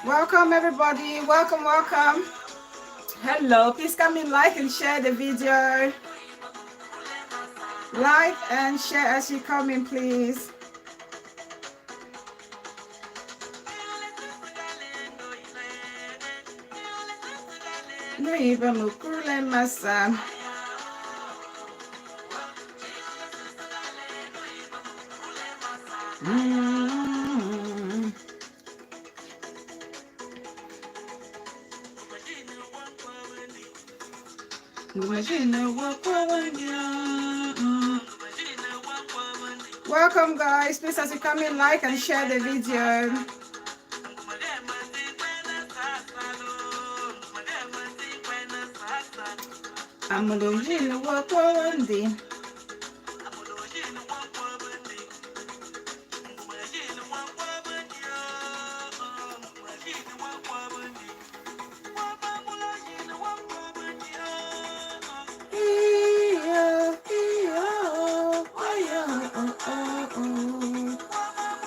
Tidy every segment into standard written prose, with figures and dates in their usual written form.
Welcome everybody, welcome. Hello, please come in, like and share the video. Like and share as you come in, please. Noiba mukule masa. Welcome guys, please as you come in, like and share the video.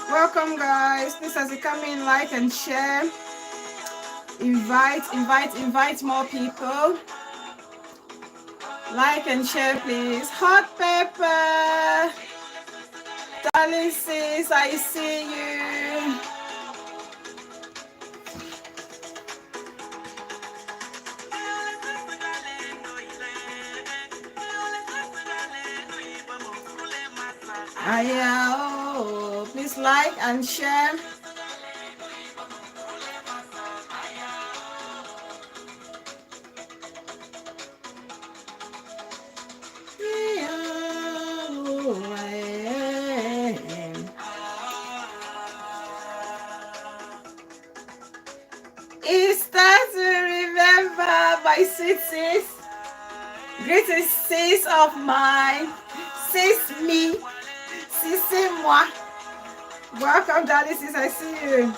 Welcome guys, please as you come in, like and share. Invite more people. Like and share please. Hot pepper, darling sis, I see you. Please like and share. Easter to remember my sweet sis. Greetings sis of mine. Sis me. Sis moi. Welcome darling sis, I see you.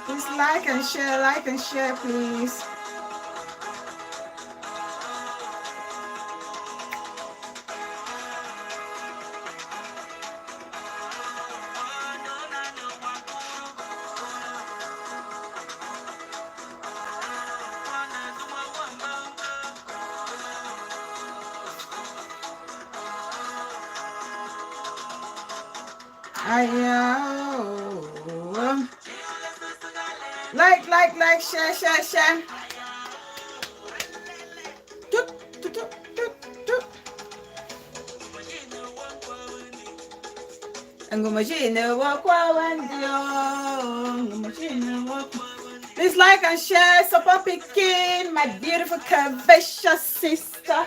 Please like and share please. Like, share. Please like and share, support Pekin, my beautiful curvaceous sister.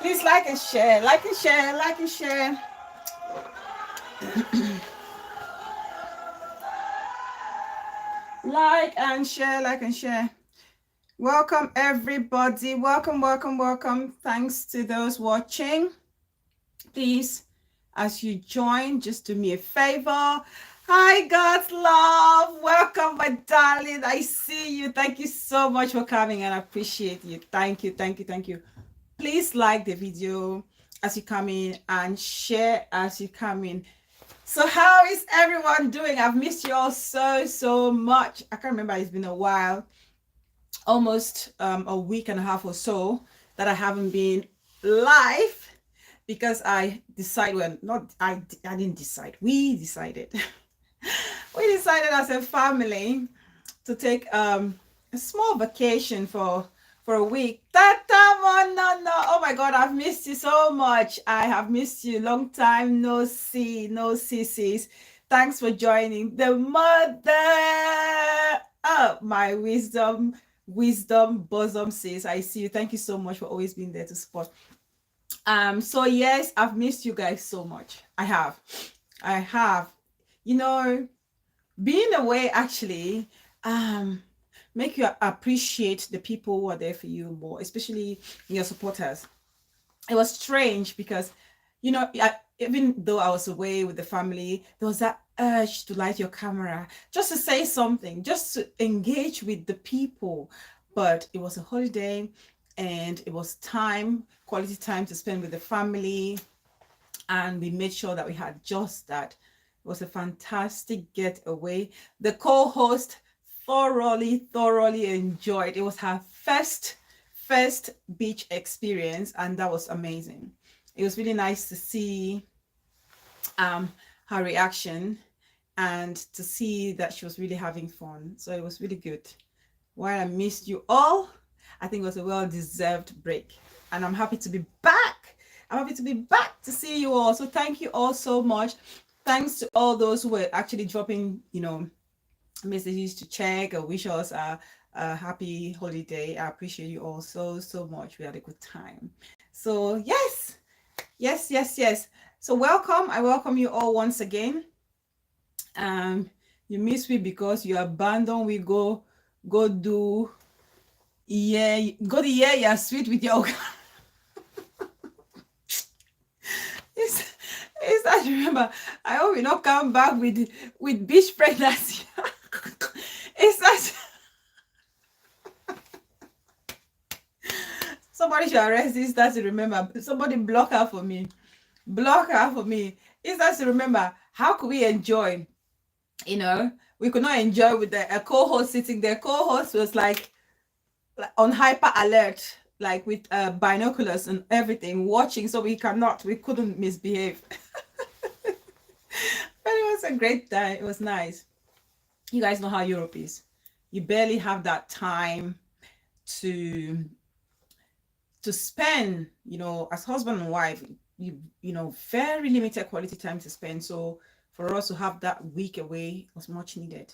Please like and share. Like and share. Like and share. Welcome everybody. Welcome. Thanks to those watching. Please, as you join, just do me a favor. Hi, God's love. Welcome, my darling. I see you. Thank you so much for coming and I appreciate you. Thank you. Please like the video as you come in and share as you come in. So how is everyone doing? I've missed you all so much. I can't remember, it's been a while, almost a week and a half or so that I haven't been live, because I decided, well, not I didn't decide, we decided we decided as a family to take a small vacation for a week. No, oh my God, I've missed you so much. I have missed you. Long time no see, no sis. Thanks for joining. The mother, oh, my wisdom bosom sis. I see you. Thank you so much for always being there to support. So yes, I've missed you guys so much. I have. You know, being away actually make you appreciate the people who are there for you more, especially your supporters. It was strange because, you know, even though I was away with the family, there was that urge to light your camera, just to say something, just to engage with the people. But it was a holiday and it was quality time to spend with the family. And we made sure that we had just that. It was a fantastic getaway. The co-host thoroughly enjoyed. It was her first beach experience, and that was amazing. It was really nice to see her reaction and to see that she was really having fun. So it was really good. While I missed you all, I think it was a well-deserved break, and I'm happy to be back. I'm happy to be back to see you all. So thank you all so much. Thanks to all those who were actually dropping, you know, messages to check or wish us a happy holiday. I appreciate you all so much. We had a good time. So yes. So welcome. I welcome you all once again. You miss me because you abandon. We go do you're sweet with your Is that, remember, I hope you not come back with beach pregnancy. Is that somebody should arrest this? That's to remember. Somebody block her for me. Is that to remember? How could we enjoy? You know, we could not enjoy with a co-host sitting there. Co-host was like on hyper alert, like with binoculars and everything, watching, so we couldn't misbehave. But it was a great time. It was nice. You guys know how Europe is. You barely have that time to spend, you know, as husband and wife. You know, very limited quality time to spend. So for us to have that week away was much needed.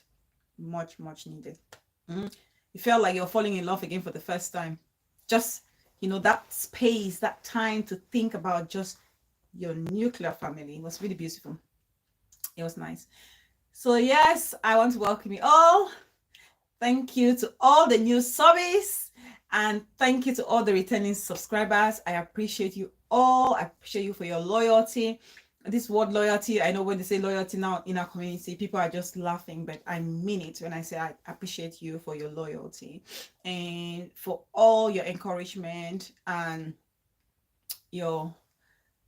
Much needed. You felt like you're falling in love again for the first time. Just, you know, that space, that time to think about just your nuclear family. It was really beautiful. It was nice. So yes, I want to welcome you all. Thank you to all the new subbies, and thank you to all the returning subscribers. I appreciate you all. I appreciate you for your loyalty. This word loyalty, I know when they say loyalty now in our community, people are just laughing, but I mean it when I say I appreciate you for your loyalty and for all your encouragement and your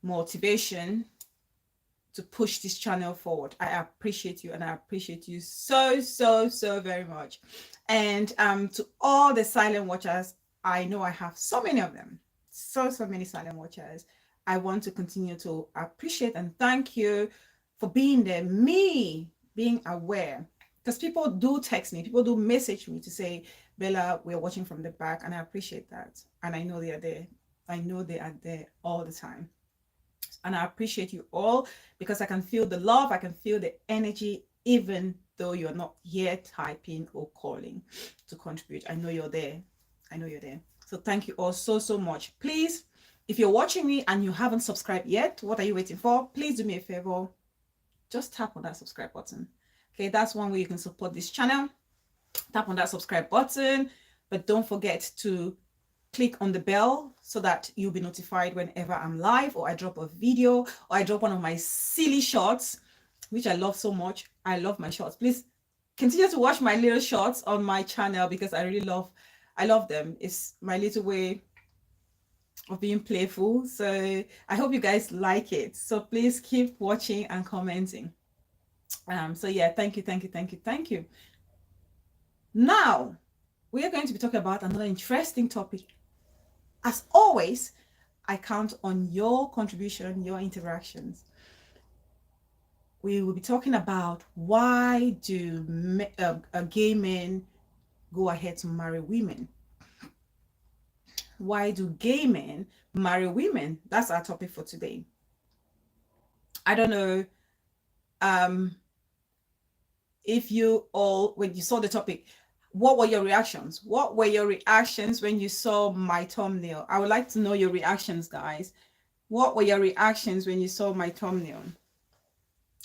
motivation to push this channel forward. I appreciate you, and I appreciate you so very much. And to all the silent watchers, I know I have so many of them, so many silent watchers. I want to continue to appreciate and thank you for being there, me being aware, because people do text me, people do message me to say, Bella, we're watching from the back, and I appreciate that. And I know they are there. I know they are there all the time. And I appreciate you all, because I can feel the love, I can feel the energy, even though you're not here typing or calling to contribute. I know you're there. I know you're there. So thank you all so much. Please, if you're watching me and you haven't subscribed yet, what are you waiting for? Please do me a favor. Just tap on that subscribe button. Okay, that's one way you can support this channel. Tap on that subscribe button, but don't forget to click on the bell so that you'll be notified whenever I'm live, or I drop a video, or I drop one of my silly shorts, which I love so much. I love my shorts. Please continue to watch my little shorts on my channel, because I love them. It's my little way of being playful. So I hope you guys like it. So please keep watching and commenting. So yeah, thank you. Now we are going to be talking about another interesting topic. As always, I count on your contribution, your interactions. We will be talking about why do gay men go ahead to marry women? Why do gay men marry women? That's our topic for today. I don't know if you all, when you saw the topic, what were your reactions? What were your reactions when you saw my thumbnail? I would like to know your reactions, guys. What were your reactions when you saw my thumbnail?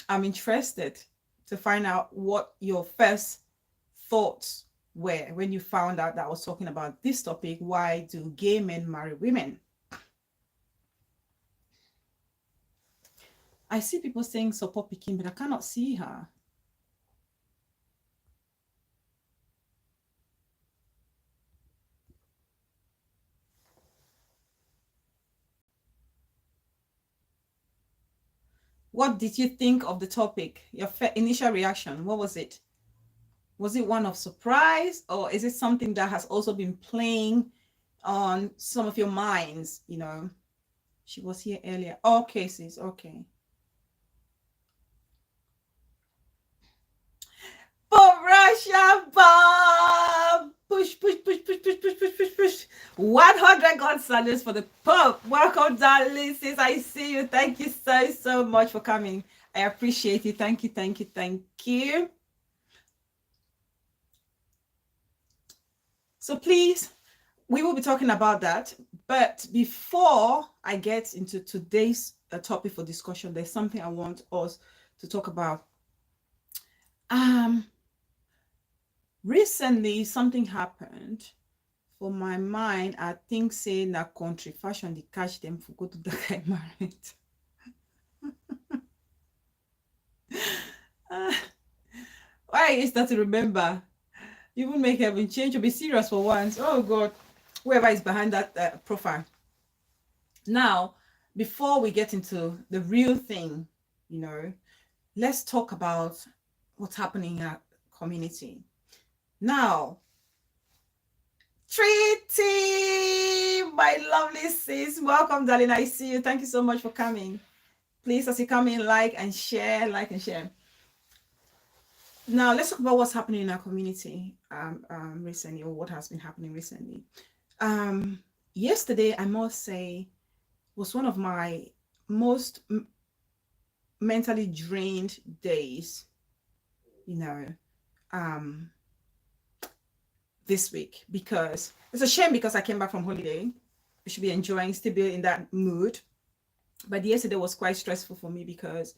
I'm interested to find out what your first thoughts were when you found out that I was talking about this topic. Why do gay men marry women? I see people saying support Pekin, but I cannot see her. What did you think of the topic? Your initial reaction, what was it? Was it one of surprise, or is it something that has also been playing on some of your minds? You know, she was here earlier. Okay, sis, okay. For Russia, Bob! Push, push, push, push, push, push, push, push, push. 100 God salutes for the Pope. Welcome, darling sis. I see you. Thank you so much for coming. I appreciate you. Thank you. So please, we will be talking about that. But before I get into today's topic for discussion, there's something I want us to talk about. Recently, something happened. For my mind, I think say na country fashion they catch them for go to the guy married. Why is that to remember? You will make heaven change or be serious for once. Oh God, whoever is behind that profile. Now, before we get into the real thing, you know, let's talk about what's happening in our community. Now, Treaty, my lovely sis, welcome, darling. I see you. Thank you so much for coming. Please, as you come in, like and share. Now, let's talk about what's happening in our community recently, or what has been happening recently. Yesterday, I must say, was one of my most mentally drained days, you know, this week, because it's a shame because I came back from holiday. We should be enjoying, still be in that mood. But yesterday was quite stressful for me because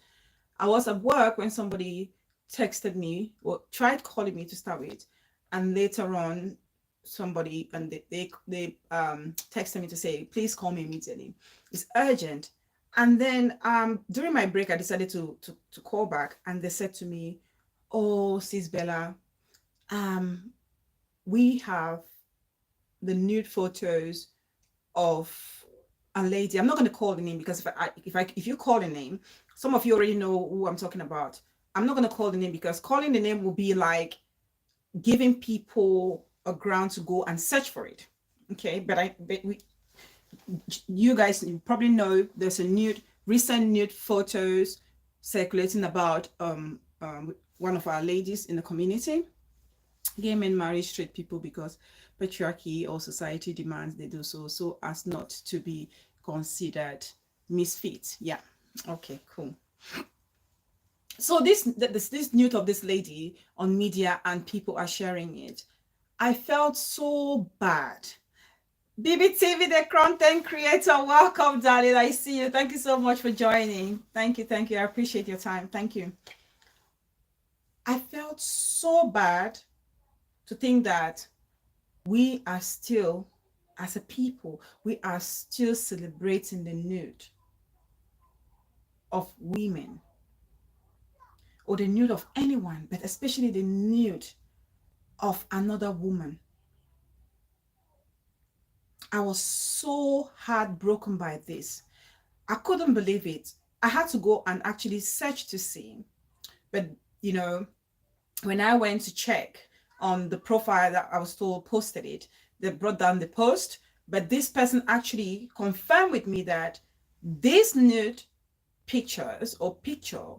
I was at work when somebody texted me or tried calling me to start with, and later on somebody and they texted me to say, please call me immediately, it's urgent. And then during my break I decided to call back, and they said to me, oh sis Bella, we have the nude photos of a lady. I'm not going to call the name because if you call the name, some of you already know who I'm talking about. I'm not going to call the name because calling the name will be like giving people a ground to go and search for it. Okay, but you guys, you probably know there's a recent nude photos circulating about one of our ladies in the community. Gay men marry straight people because patriarchy or society demands they do so as not to be considered misfits. Yeah, okay, cool. So this nude of this lady on media and people are sharing it. I felt so bad. BBTV, the content creator, welcome, darling. I see you. Thank you so much for joining. Thank you. I appreciate your time. Thank you. I felt so bad to think that we are still, as a people, we are still celebrating the nude of women or the nude of anyone, but especially the nude of another woman. I was so heartbroken by this. I couldn't believe it. I had to go and actually search to see. But, you know, when I went to check on the profile that I was told posted it, they brought down the post. But this person actually confirmed with me that this nude pictures or picture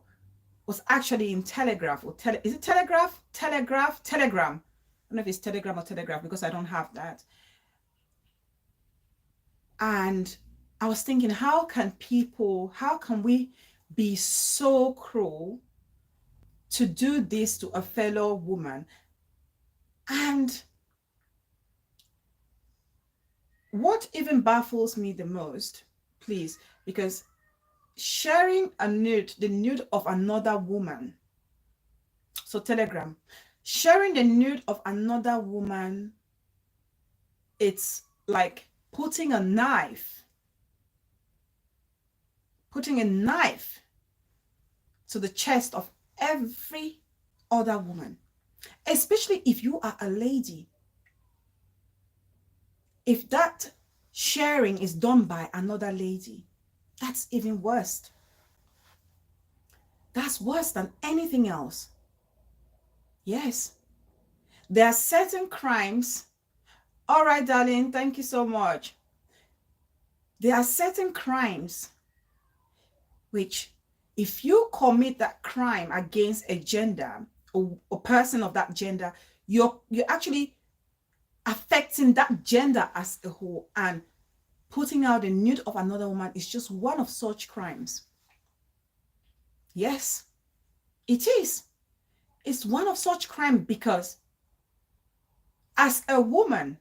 was actually in Telegraph or is it Telegraph? Telegram. I don't know if it's Telegram or Telegraph because I don't have that. And I was thinking, how can we be so cruel to do this to a fellow woman? And what even baffles me the most, please, because sharing a nude, the nude of another woman, so Telegram, sharing the nude of another woman, it's like putting a knife to the chest of every other woman, especially if you are a lady. If that sharing is done by another lady, that's even worse. That's worse than anything else. Yes. There are certain crimes. All right, darling, thank you so much. There are certain crimes which, if you commit that crime against a gender or a person of that gender, you're actually affecting that gender as a whole, and putting out the nude of another woman is just one of such crimes. Yes, it is. It's one of such crimes because as a woman,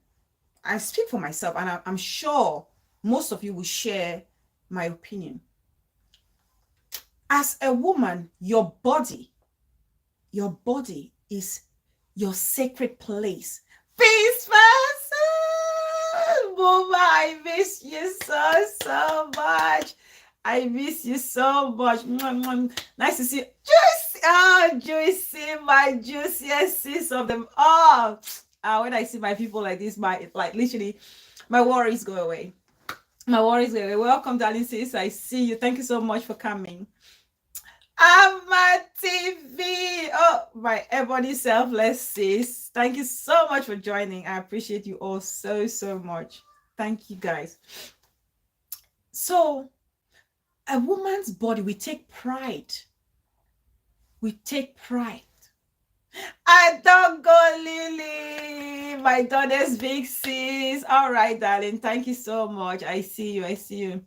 I speak for myself, and I'm sure most of you will share my opinion. As a woman, your body is your sacred place. Peace, person! Mama, I miss you so much. I miss you so much. Nice to see you. Juicy, my juiciest sis of them all. When I see my people like this, literally, my worries go away. My worries go away. Welcome, darling sis. I see you. Thank you so much for coming. Amma TV. Oh, my ebony selfless sis. Thank you so much for joining. I appreciate you all so much. Thank you, guys. So, a woman's body, we take pride. We take pride. I don't go, Lily. My daughter's big sis. All right, darling. Thank you so much. I see you. I see you.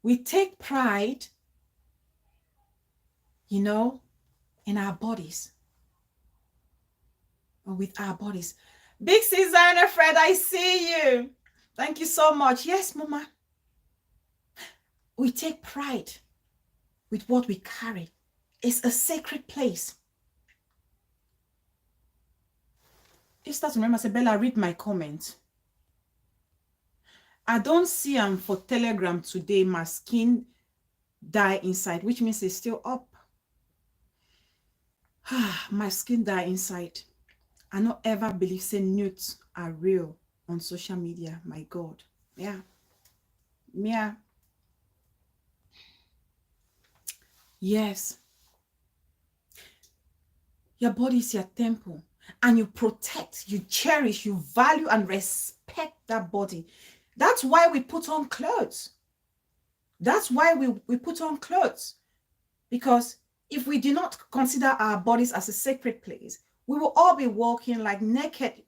We take pride, you know, in our bodies. Or with our bodies. Big sis Zana Fred, I see you. Thank you so much. Yes, Mama. We take pride with what we carry. It's a sacred place. You start to remember, say, Bella, read my comment. I don't see for Telegram today, my skin die inside, which means it's still up. My skin die inside. I don't ever believe say nudes are real on social media. My God. Yeah. Yeah. Yes. Your body is your temple, and you protect, you cherish, you value and respect that body. That's why we put on clothes. That's why we put on clothes. Because if we do not consider our bodies as a sacred place, we will all be walking like naked,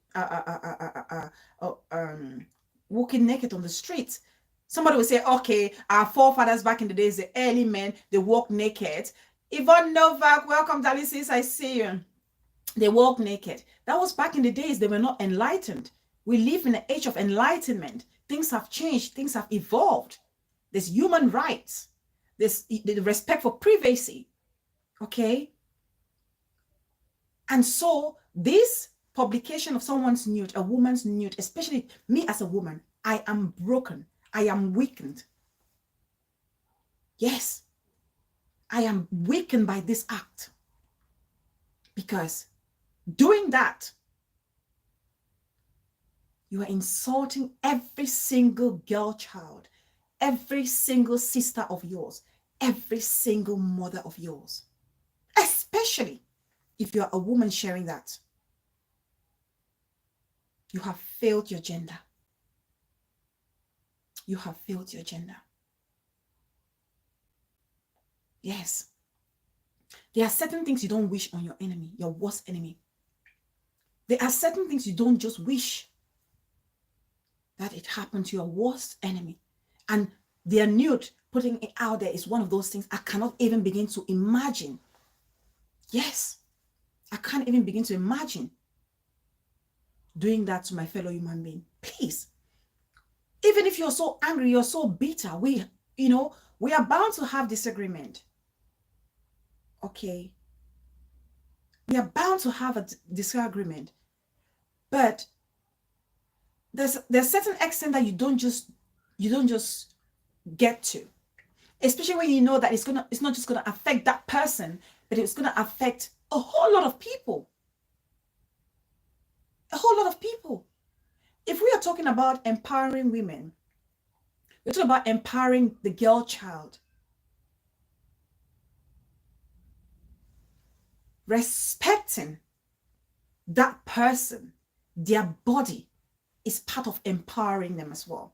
walking naked on the streets. Somebody will say, okay, our forefathers back in the days, the early men, they walk naked. Yvonne Novak, welcome, darling sis, I see you. They walk naked. That was back in the days. They were not enlightened. We live in an age of enlightenment. Things have changed. Things have evolved. There's human rights. There's the respect for privacy. Okay? And so this publication of someone's nude, a woman's nude, especially me as a woman, I am broken. I am weakened. Yes. I am weakened by this act. Because doing that, You are insulting every single girl child, every single sister of yours, every single mother of yours, especially if you are a woman sharing that. You have failed your gender. You have failed your gender. Yes. There are certain things you don't wish on your enemy, your worst enemy. There are certain things you don't just wish that it happened to your worst enemy. And their nude, putting it out there, is one of those things I cannot even begin to imagine. Yes, I can't even begin to imagine doing that to my fellow human being. Please, even if you're so angry, you're so bitter, we are bound to have disagreement. Okay, we are bound to have a disagreement, but there's certain extent that you don't just get to, especially when you know that it's not just gonna affect that person, but it's gonna affect a whole lot of people. A whole lot of people. If we are talking about empowering women, we're talking about empowering the girl child. Respecting that person, their body, is part of empowering them as well.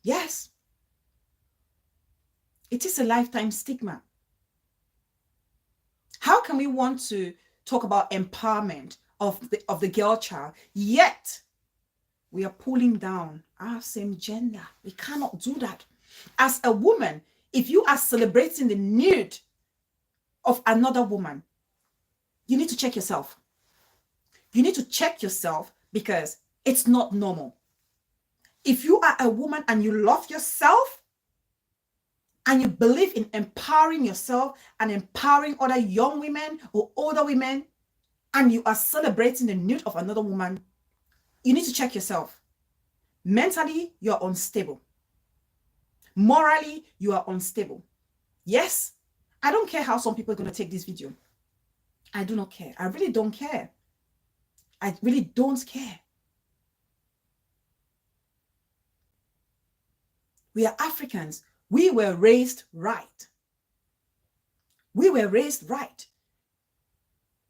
Yes. It is a lifetime stigma. How can we want to talk about empowerment of the girl child, yet we are pulling down our same gender? We cannot do that. As a woman, if you are celebrating the nude of another woman, you need to check yourself. You need to check yourself, because it's not normal. If you are a woman and you love yourself and you believe in empowering yourself and empowering other young women or older women, and you are celebrating the nude of another woman, you need to check yourself. Mentally, you're unstable. Morally, you are unstable. Yes, I don't care how some people are going to take this video. I do not care. I really don't care. I really don't care. We are Africans. We were raised right. We were raised right.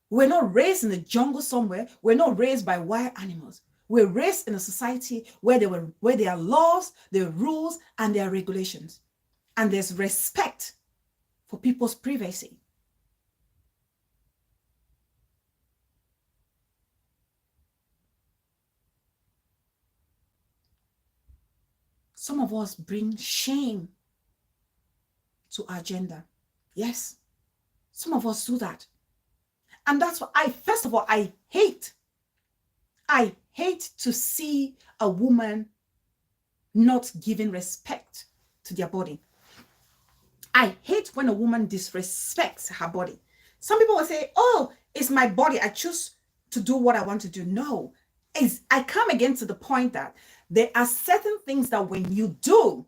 We're not raised in the jungle somewhere. We're not raised by wild animals. We're raised in a society where there are laws, there are rules, and there are regulations. And there's respect for people's privacy. Some of us bring shame to our gender. Yes, some of us do that. And that's what first of all, I hate to see a woman not giving respect to their body. I hate when a woman disrespects her body. Some people will say, oh, it's my body. I choose to do what I want to do. No, I come again to the point that there are certain things that when you do,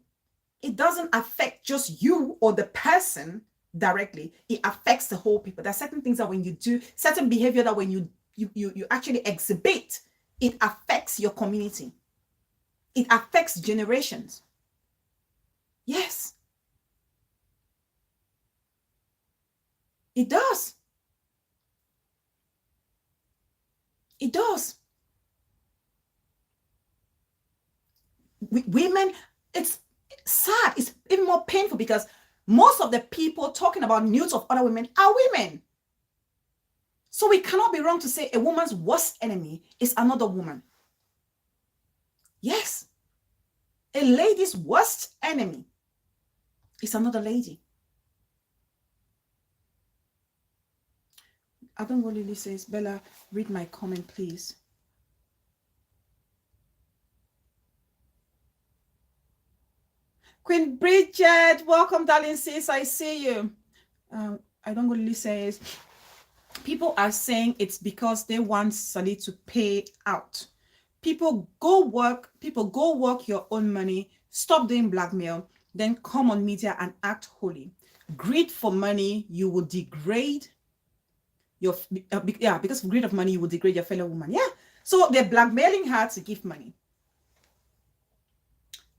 it doesn't affect just you or the person directly. It affects the whole people. There are certain things that when you do, certain behavior that when you actually exhibit, it affects your community. It affects generations. Yes. It does. It does. Women, it's sad. It's even more painful because most of the people talking about nudes of other women are women. So we cannot be wrong to say a woman's worst enemy is another woman. Yes. A lady's worst enemy is another lady. I don't know what Lily says. Bella, read my comment, please. Queen Bridget, welcome, darling sis. I see you. I don't know what Lily says. People are saying it's because they want Sally to pay out. People go work your own money, stop doing blackmail, then come on media and act holy. Greed for money, you will degrade your, because of greed of money, you will degrade your fellow woman. Yeah, So they're blackmailing her to give money.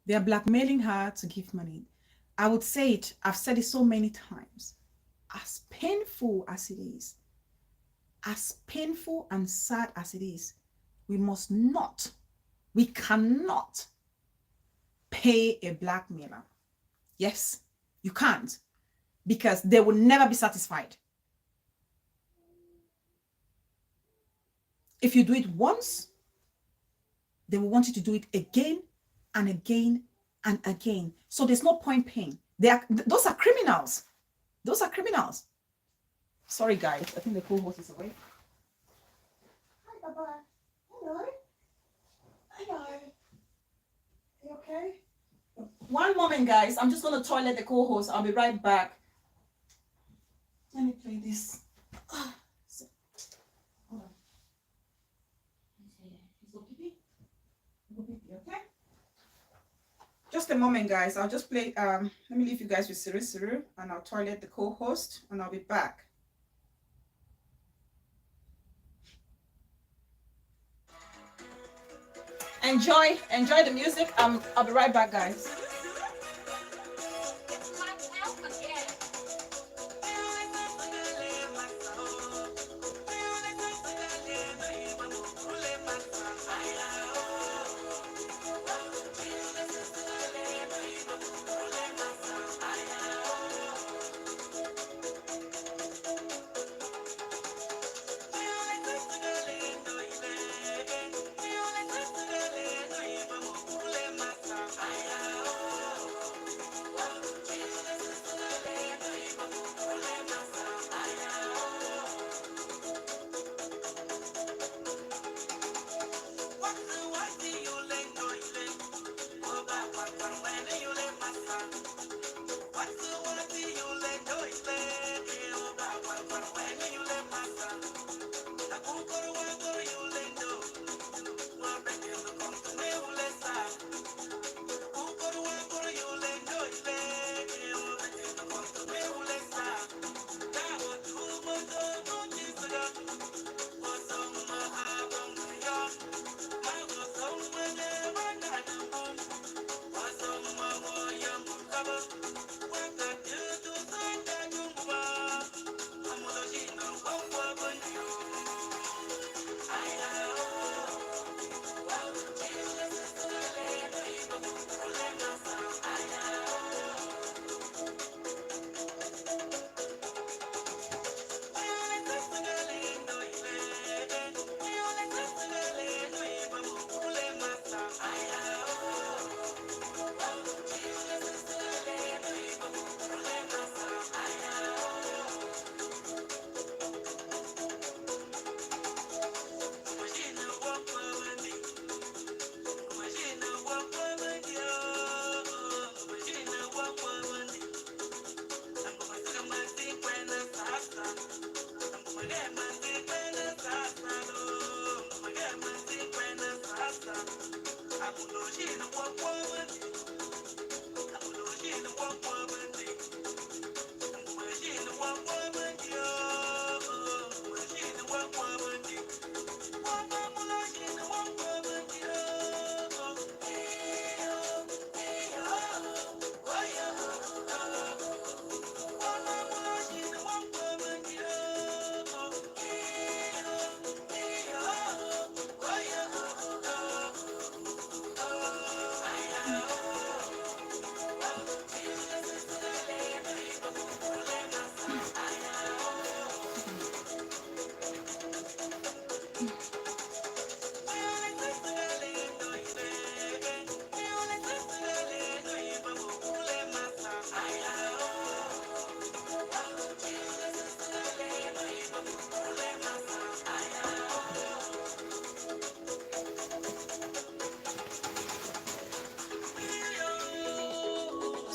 They're blackmailing her to give money. I would say it, I've said it so many times. As painful as it is, as painful and sad as it is, we cannot pay a blackmailer. Yes, you can't, because they will never be satisfied. If you do it once, they will want you to do it again and again and again. So there's no point paying. Those are criminals. Those are criminals. Sorry, guys. I think the co-host is away. Hi, Baba. Hello. Hello. You okay? One moment, guys. I'm just going to toilet the co-host. I'll be right back. Let me play this. Hold on. Okay? Just a moment, guys. I'll just play. Let me leave you guys with Siru, and I'll toilet the co-host, and I'll be back. Enjoy the music. I'll be right back, guys.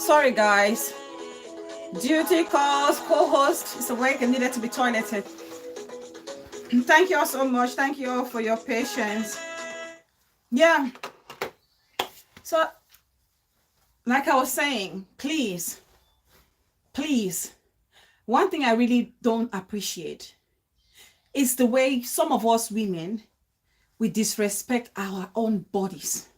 Sorry, guys. Duty calls, co-host is awake and needed to be toileted. Thank you all so much. Thank you all for your patience. Yeah. So, like I was saying, please, one thing I really don't appreciate is the way some of us women, we disrespect our own bodies.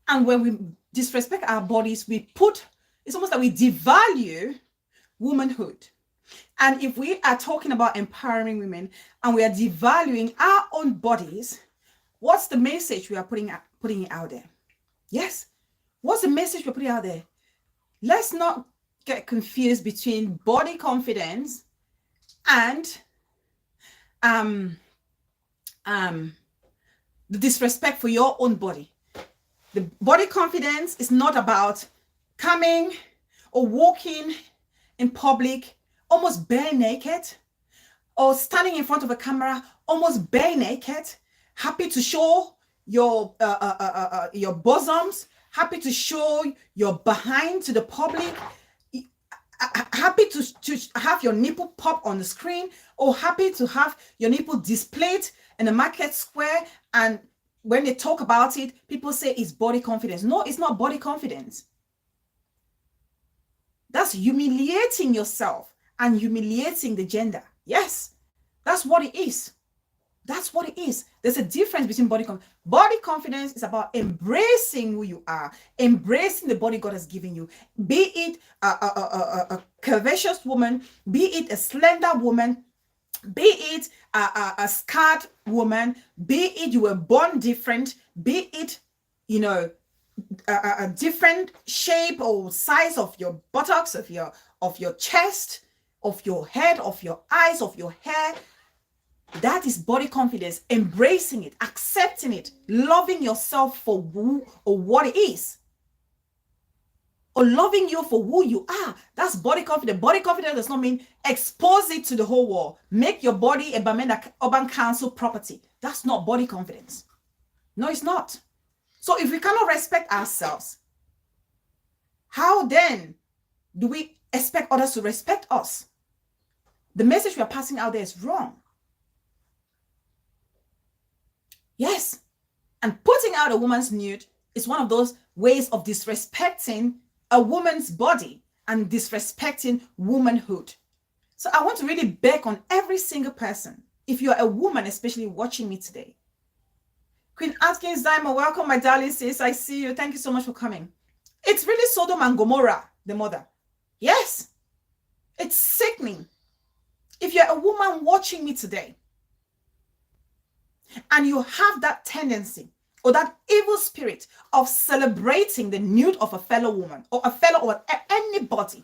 And when we disrespect our bodies, it's almost like we devalue womanhood. And if we are talking about empowering women and we are devaluing our own bodies, what's the message we are putting it out there? Yes. What's the message we're putting out there? Let's not get confused between body confidence and the disrespect for your own body. The body confidence is not about coming or walking in public almost bare naked, or standing in front of a camera almost bare naked, happy to show your bosoms, happy to show your behind to the public, happy to have your nipple pop on the screen, or happy to have your nipple displayed in a market square, and when they talk about it, people say it's body confidence. No, it's not body confidence. That's humiliating yourself and humiliating the gender. Yes, that's what it is. That's what it is. There's a difference between body confidence. Body confidence is about embracing who you are, embracing the body God has given you. Be it a curvaceous woman, be it a slender woman, be it a scarred woman, be it you were born different, be it, a different shape or size of your buttocks, of your chest, of your head, of your eyes, of your hair. That is body confidence, embracing it, accepting it, loving yourself for who or what it is, or loving you for who you are. That's body confidence. Body confidence does not mean expose it to the whole world, make your body a Bamenda Urban Council property. That's not body confidence. No, it's not. So if we cannot respect ourselves, how then do we expect others to respect us? The message we are passing out there is wrong. Yes. And putting out a woman's nude is one of those ways of disrespecting a woman's body and disrespecting womanhood. So I want to really beg on every single person, if you're a woman, especially watching me today. Queen Atkins Diamond, welcome, my darling sis. I see you. Thank you so much for coming. It's really Sodom and Gomorrah, the mother. Yes. It's sickening. If you're a woman watching me today, and you have that tendency or that evil spirit of celebrating the nude of a fellow woman or a fellow or anybody,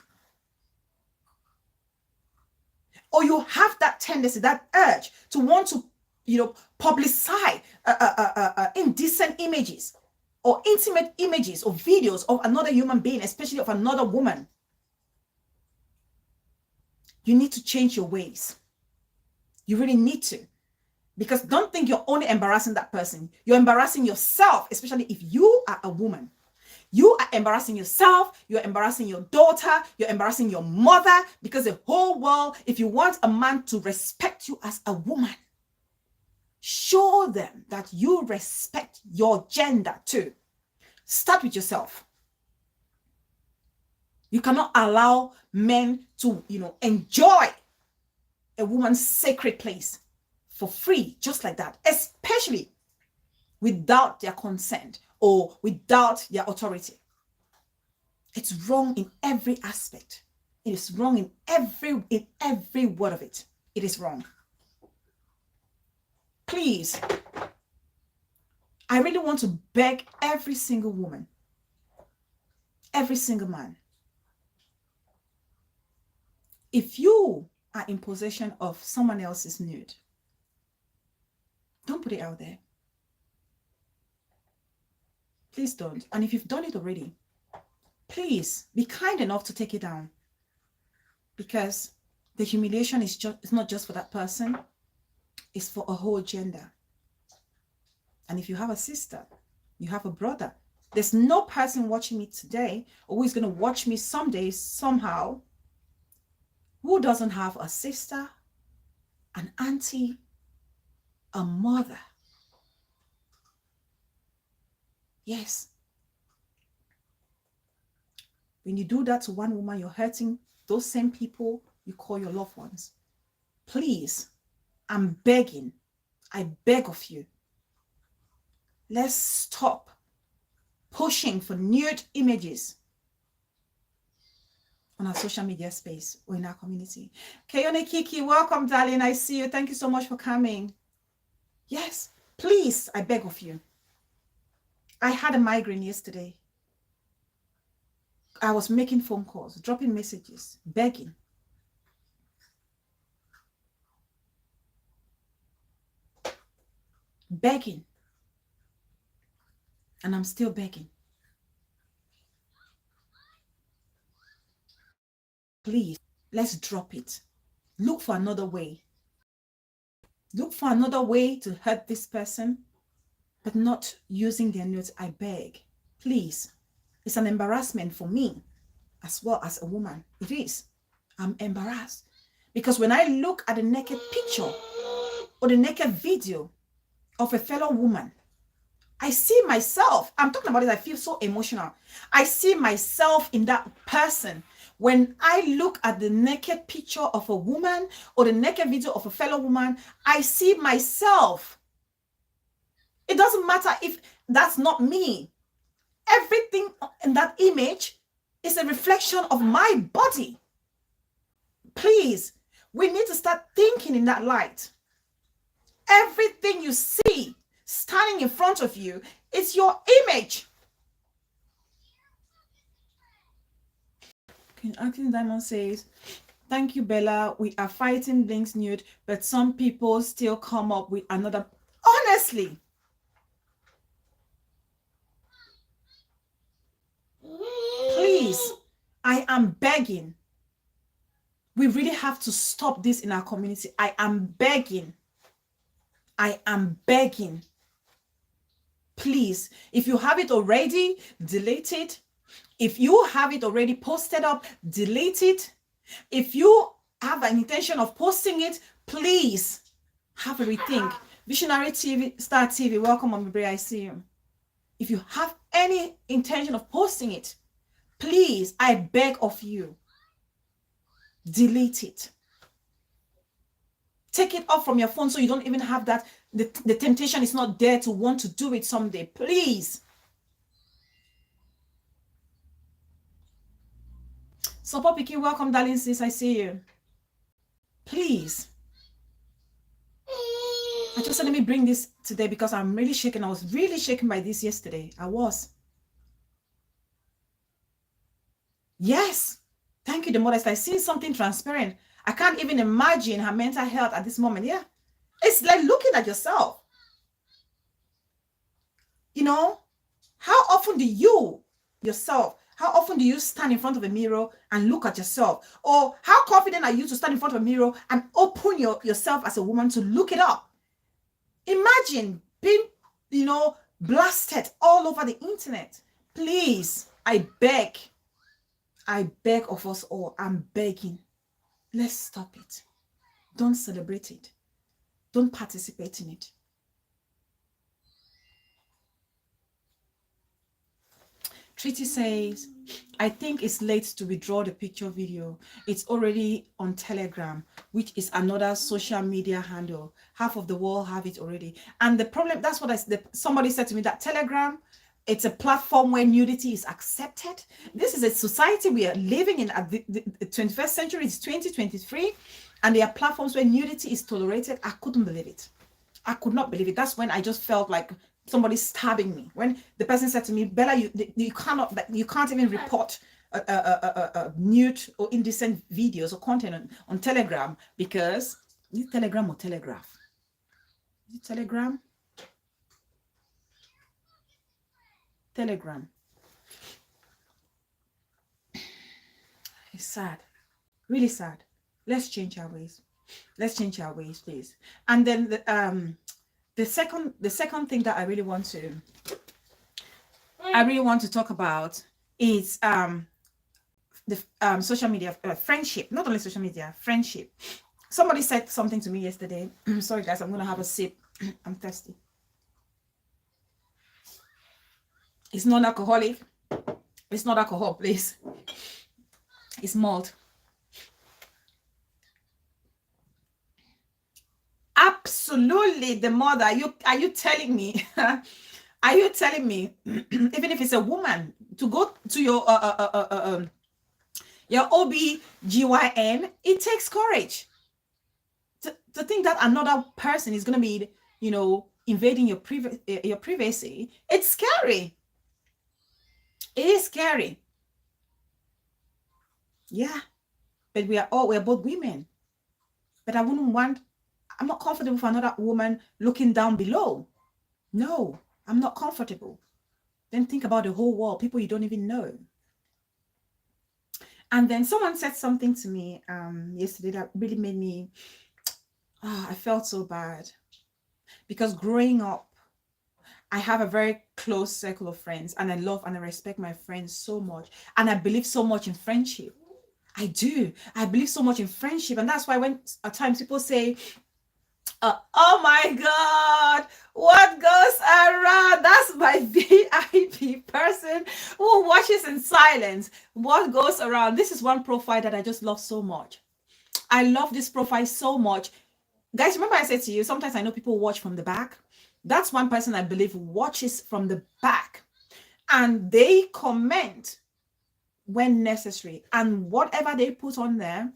or you have that tendency, that urge to want to, publicize indecent images or intimate images or videos of another human being, especially of another woman, you need to change your ways. You really need to. Because don't think you're only embarrassing that person. You're embarrassing yourself, especially if you are a woman. You are embarrassing yourself. You're embarrassing your daughter. You're embarrassing your mother, because the whole world, if you want a man to respect you as a woman, show them that you respect your gender too. Start with yourself. You cannot allow men to, enjoy a woman's sacred place for free, just like that, especially without their consent or without their authority. It's wrong in every aspect. It is wrong in every word of it. It is wrong. Please, I really want to beg every single woman, every single man, if you are in possession of someone else's nude, don't put it out there. Please don't. And if you've done it already, please be kind enough to take it down, because the humiliation is not just for that person, it's for a whole gender. And if you have a sister, you have a brother, there's no person watching me today or who is going to watch me someday, somehow, who doesn't have a sister, an auntie, a mother. Yes. When you do that to one woman, you're hurting those same people you call your loved ones. Please, I'm begging. I beg of you. Let's stop pushing for nude images on our social media space or in our community. Kayone Kiki, welcome, darling. I see you. Thank you so much for coming. Yes, please, I beg of you. I had a migraine yesterday. I was making phone calls, dropping messages, begging. Begging. And I'm still begging. Please, let's drop it. Look for another way. Look for another way to hurt this person, but not using their nudes. I beg. Please. It's an embarrassment for me as well as a woman. It is. I'm embarrassed. Because when I look at the naked picture or the naked video of a fellow woman, I see myself. I'm talking about it. I feel so emotional. I see myself in that person. When I look at the naked picture of a woman or the naked video of a fellow woman, I see myself. It doesn't matter if that's not me. Everything in that image is a reflection of my body. Please, we need to start thinking in that light. Everything you see standing in front of you is your image. Acting Diamond says, thank you, Bella. We are fighting Link's nude, but some people still come up with another. Honestly. Please, I am begging. We really have to stop this in our community. I am begging. I am begging. Please, if you have it already, delete it. If you have it already posted up, delete it. If you have an intention of posting it, please have a rethink. Visionary TV, Star TV, welcome on Bray, I see you. If you have any intention of posting it, please, I beg of you, delete it. Take it off from your phone so you don't even have that. The temptation is not there to want to do it someday. Please. So, Popiki, welcome, darling sis. I see you. Please. I just said, let me bring this today because I'm really shaken. I was really shaken by this yesterday. I was. Yes. Thank you, the modest. I see something transparent. I can't even imagine her mental health at this moment. Yeah. It's like looking at yourself. You know, how often do you yourself, how often do you stand in front of a mirror and look at yourself? Or how confident are you to stand in front of a mirror and open yourself as a woman to look it up? Imagine being, blasted all over the internet. Please, I beg of us all. I'm begging. Let's stop it. Don't celebrate it. Don't participate in it. Treaty says, I think it's late to withdraw the picture video. It's already on Telegram, which is another social media handle. Half of the world have it already. And the problem, that's what somebody said to me, that Telegram, it's a platform where nudity is accepted. This is a society we are living in at the 21st century. It's 2023. And there are platforms where nudity is tolerated. I couldn't believe it. I could not believe it. That's when I just felt like somebody stabbing me. When the person said to me, Bella, you can't even report nude or indecent videos or content on Telegram because is it Telegram or Telegraph? Is it Telegram? Telegram. It's sad, really sad. Let's change our ways. Let's change our ways, please. And then the second thing that I really want to talk about is the social media friendship. Not only social media, friendship. Somebody said something to me yesterday. Sorry guys, I'm gonna have a sip. I'm thirsty. It's not alcoholic. It's not alcohol, please. It's malt. Absolutely, the mother. Are you telling me Are you telling me, even if it's a woman, to go to your OB/GYN, it takes courage to think that another person is going to be, invading your privacy. It's scary. It is scary. Yeah, but we're both women. But I'm not comfortable for another woman looking down below. No, I'm not comfortable. Then think about the whole world, people you don't even know. And then someone said something to me yesterday that really made me, I felt so bad. Because growing up, I have a very close circle of friends, and I love and I respect my friends so much. And I believe so much in friendship. I do. I believe so much in friendship. And that's why when at times people say, oh my God, what goes around? That's my VIP person who watches in silence. What goes around? This is one profile that I just love so much. I love this profile so much. Guys, remember I said to you, sometimes I know people watch from the back. That's one person I believe watches from the back. And they comment when necessary. And whatever they put on there,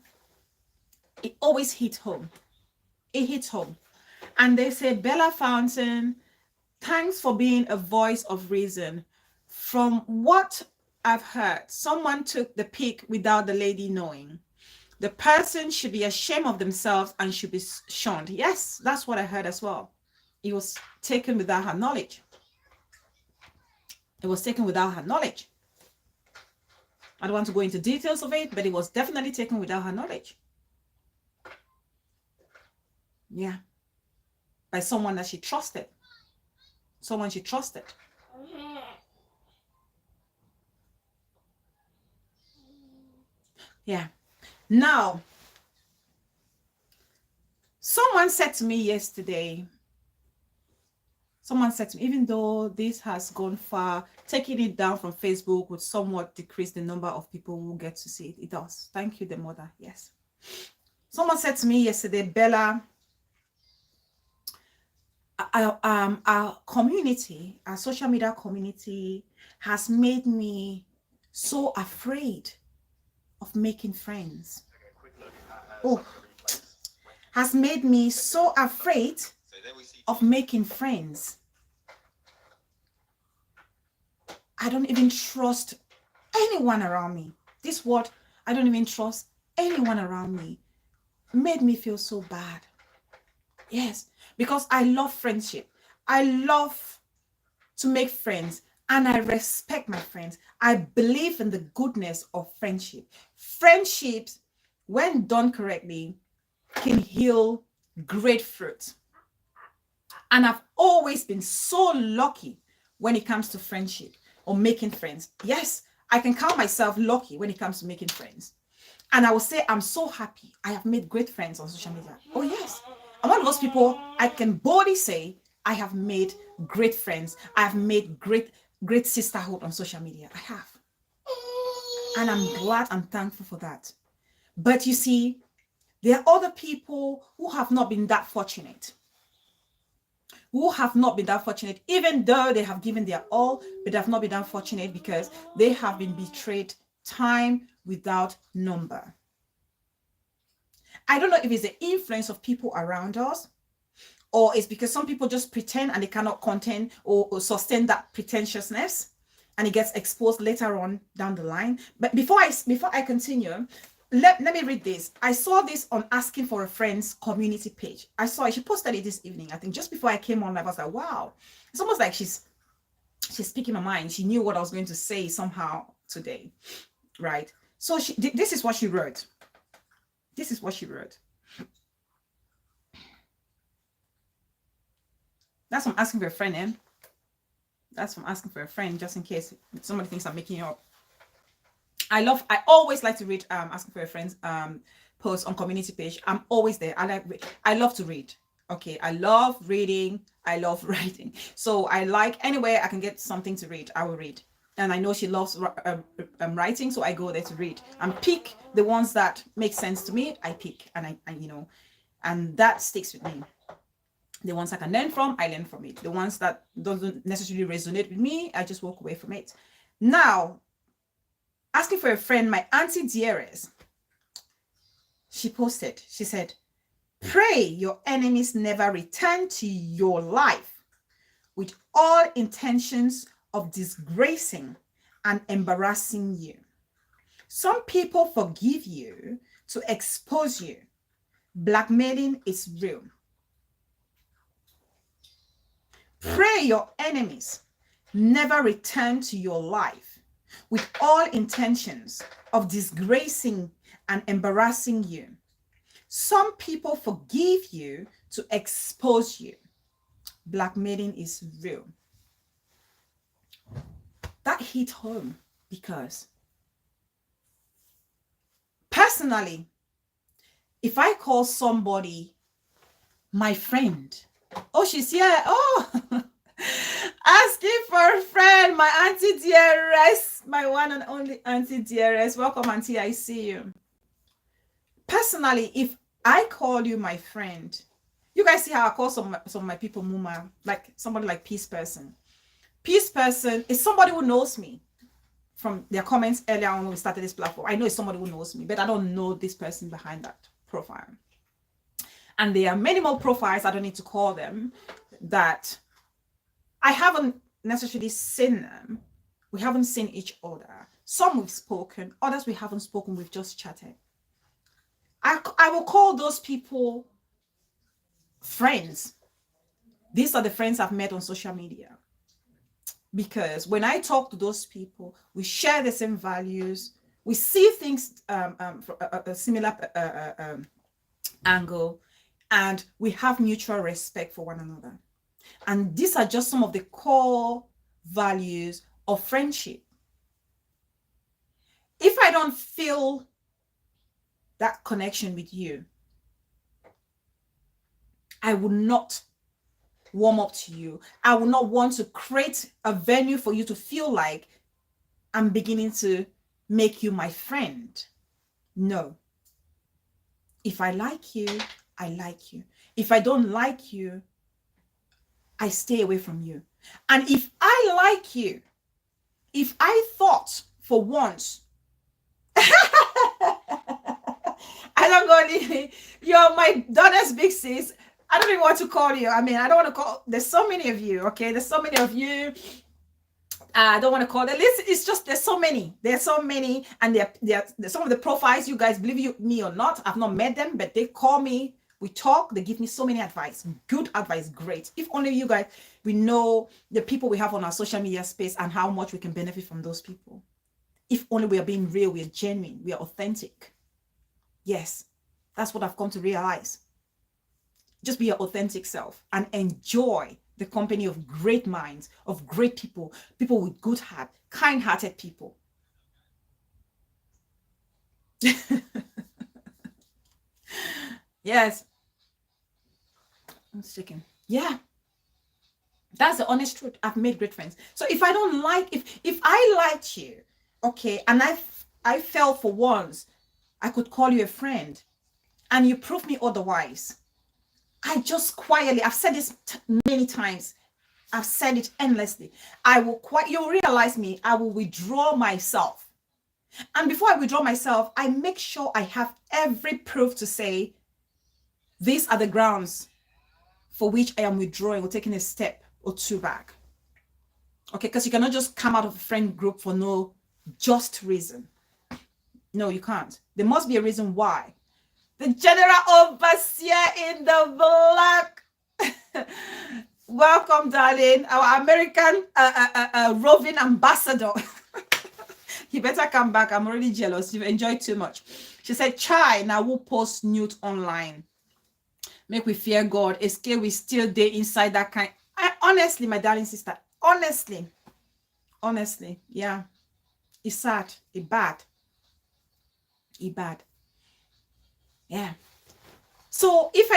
it always hits home. It hits home. And they say, Bella Fountain, thanks for being a voice of reason. From what I've heard, someone took the pic without the lady knowing. The person should be ashamed of themselves and should be shunned. Yes, that's what I heard as well. It was taken without her knowledge. It was taken without her knowledge. I don't want to go into details of it, but it was definitely taken without her knowledge. Yeah. By someone that she trusted. Someone she trusted. Yeah. Now, someone said to me yesterday, even though this has gone far, taking it down from Facebook would somewhat decrease the number of people who get to see it. It does. Thank you, the mother. Yes. Someone said to me yesterday, Bella, our community, our social media community has made me so afraid of making friends. Has made me so afraid of making friends. I don't even trust anyone around me. This word, I don't even trust anyone around me, made me feel so bad. Yes, because I love friendship. I love to make friends, and I respect my friends. I believe in the goodness of friendship. Friendships, when done correctly, can heal great fruit. And I've always been so lucky when it comes to friendship or making friends. Yes, I can count myself lucky when it comes to making friends. And I will say I'm so happy I have made great friends on social media. Oh yes, I'm one of those people I can boldly say I have made great friends. I've made great sisterhood on social media. I have. And I'm glad and thankful for that. But you see, there are other people who have not been that fortunate. Even though they have given their all, but they have not been that fortunate because they have been betrayed time without number. I don't know if it's the influence of people around us, or it's because some people just pretend and they cannot contain or sustain that pretentiousness, and it gets exposed later on down the line. But before I continue, let me read this. I saw this on Asking for a Friend's community page. I saw it. She posted it this evening. I think just before I came on, I was like, wow. It's almost like she's speaking my mind. She knew what I was going to say somehow today, right? So this is what she wrote. This is what she wrote. That's from Asking for a Friend, eh? That's from Asking for a Friend, just in case somebody thinks I'm making it up. I always like to read Asking for a Friend's post on community page. I'm always there. I love to read. Okay, I love reading. I love writing. So I like anywhere I can get something to read, I will read. And I know she loves writing, so I go there to read and pick the ones that make sense to me. I pick, and I and that sticks with me. The ones I can learn from, I learn from it. The ones that doesn't necessarily resonate with me, I just walk away from it. Now, asking for a friend, my auntie dearest, she posted, she said, pray your enemies never return to your life with all intentions of disgracing and embarrassing you. Some people forgive you to expose you. Blackmailing is real. Pray your enemies never return to your life with all intentions of disgracing and embarrassing you. Some people forgive you to expose you. Blackmailing is real. That hit home because personally, if I call somebody my friend, oh, she's here, oh, asking for a friend, my auntie dearest, my one and only auntie dearest. Welcome, auntie, I see you. Personally, if I call you my friend, you guys see how I call some of my people Muma, like somebody like Peace Person. Peace Person is somebody who knows me from their comments earlier on when we started this platform. I know it's somebody who knows me, but I don't know this person behind that profile. And there are many more profiles, I don't need to call them, that I haven't necessarily seen them. We haven't seen each other. Some we've spoken, others we haven't spoken, we've just chatted. I will call those people friends. These are the friends I've met on social media. Because when I talk to those people, we share the same values. We see things from a similar angle, and we have mutual respect for one another. And these are just some of the core values of friendship. If I don't feel that connection with you, I will not warm up to you. I will not want to create a venue for you to feel like I'm beginning to make you my friend. No. If I like you, I like you. If I don't like you, I stay away from you. And if I like you, if I thought for once, I don't go, you're my daughter's big sis. I don't even want to call you. I mean, I don't want to call, there's so many of you, okay? There's so many of you. I don't want to call the list. It's just, there's so many. There's so many. And they're some of the profiles, you guys, believe you me or not, I've not met them, but they call me. We talk. They give me so many advice. Good advice. Great. If only you guys, we know the people we have on our social media space and how much we can benefit from those people. If only we are being real, we are genuine, we are authentic. Yes, that's what I've come to realize. Just be your authentic self and enjoy the company of great minds, of great people, people with good heart, kind-hearted people. Yes. I'm sticking. Yeah. That's the honest truth. I've made great friends. So if I don't like, if I liked you, okay, and I felt for once I could call you a friend and you prove me otherwise, I just quietly, I've said this many times, I've said it endlessly, you'll realize me, I will withdraw myself. And before I withdraw myself, I make sure I have every proof to say, these are the grounds for which I am withdrawing or taking a step or two back. Okay, because you cannot just come out of a friend group for no just reason. No, you can't. There must be a reason why. The general overseer in the black. Welcome, darling. Our American roving ambassador. You better come back. I'm already jealous. You've enjoyed too much. She said, Chai, now we'll post nude online. Make we fear God. Escape we still day inside that kind. Honestly, my darling sister, honestly, yeah. It's sad. It's bad. It's bad. Yeah. So if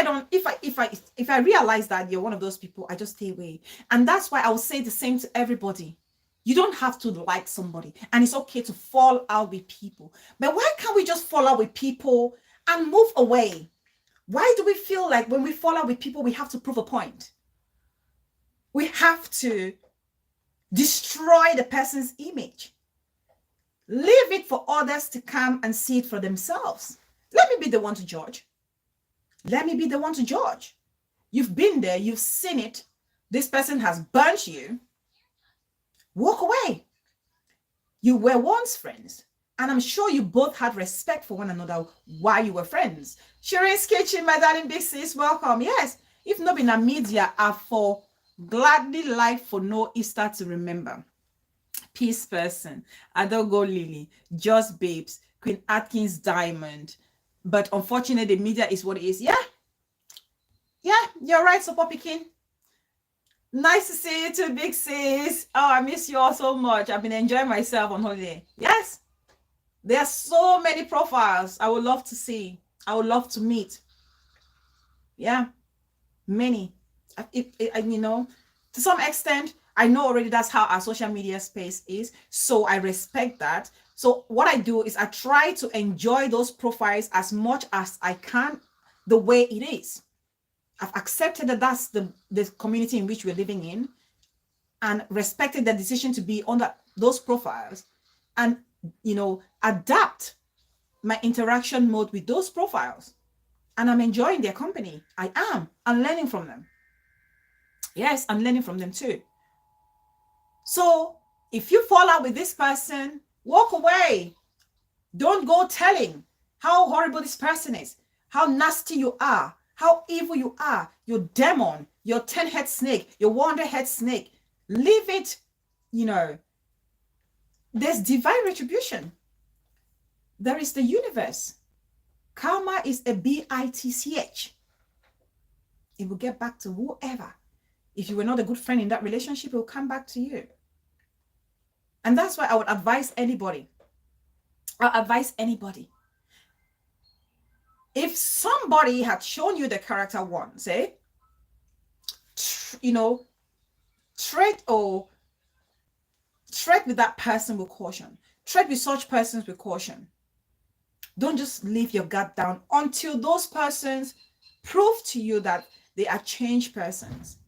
I realize that you're one of those people, I just stay away. And that's why I will say the same to everybody. You don't have to like somebody, and it's okay to fall out with people. But why can't we just fall out with people and move away? Why do we feel like when we fall out with people, we have to prove a point? We have to destroy the person's image. Leave it for others to come and see it for themselves. Let me be the one to judge. Let me be the one to judge. You've been there, you've seen it. This person has burnt you. Walk away. You were once friends, and I'm sure you both had respect for one another while you were friends. Shireen's Kitchen, my darling big sis, welcome. Yes, if not in a media, are for gladly life for no Easter to remember. Peace person, Adogo Lily, Just Babes, Queen Atkins Diamond. But unfortunately, the media is what it is. Yeah, you're right, Support Pekin. Nice to see you too, big sis. Oh, I miss you all so much. I've been enjoying myself on holiday. Yes, there are so many profiles I would love to see. I would love to meet. Yeah, many. You know, to some extent, I know already that's how our social media space is. So I respect that. So what I do is I try to enjoy those profiles as much as I can the way it is. I've accepted that that's the community in which we're living in, and respected the decision to be on those profiles, and, you know, adapt my interaction mode with those profiles. And I'm enjoying their company. I am. I'm learning from them. Yes, I'm learning from them too. So if you fall out with this person, walk away. Don't go telling how horrible this person is, how nasty you are, how evil you are, your demon, your 10-head snake, your 100-head snake. Leave it, you know. There's divine retribution. There is the universe. Karma is a bitch. It will get back to whoever. If you were not a good friend in that relationship, it will come back to you. And that's why I would advise anybody. If somebody had shown you the character once, you know, tread with that person with caution. Tread with such persons with caution. Don't just leave your guard down until those persons prove to you that they are changed persons.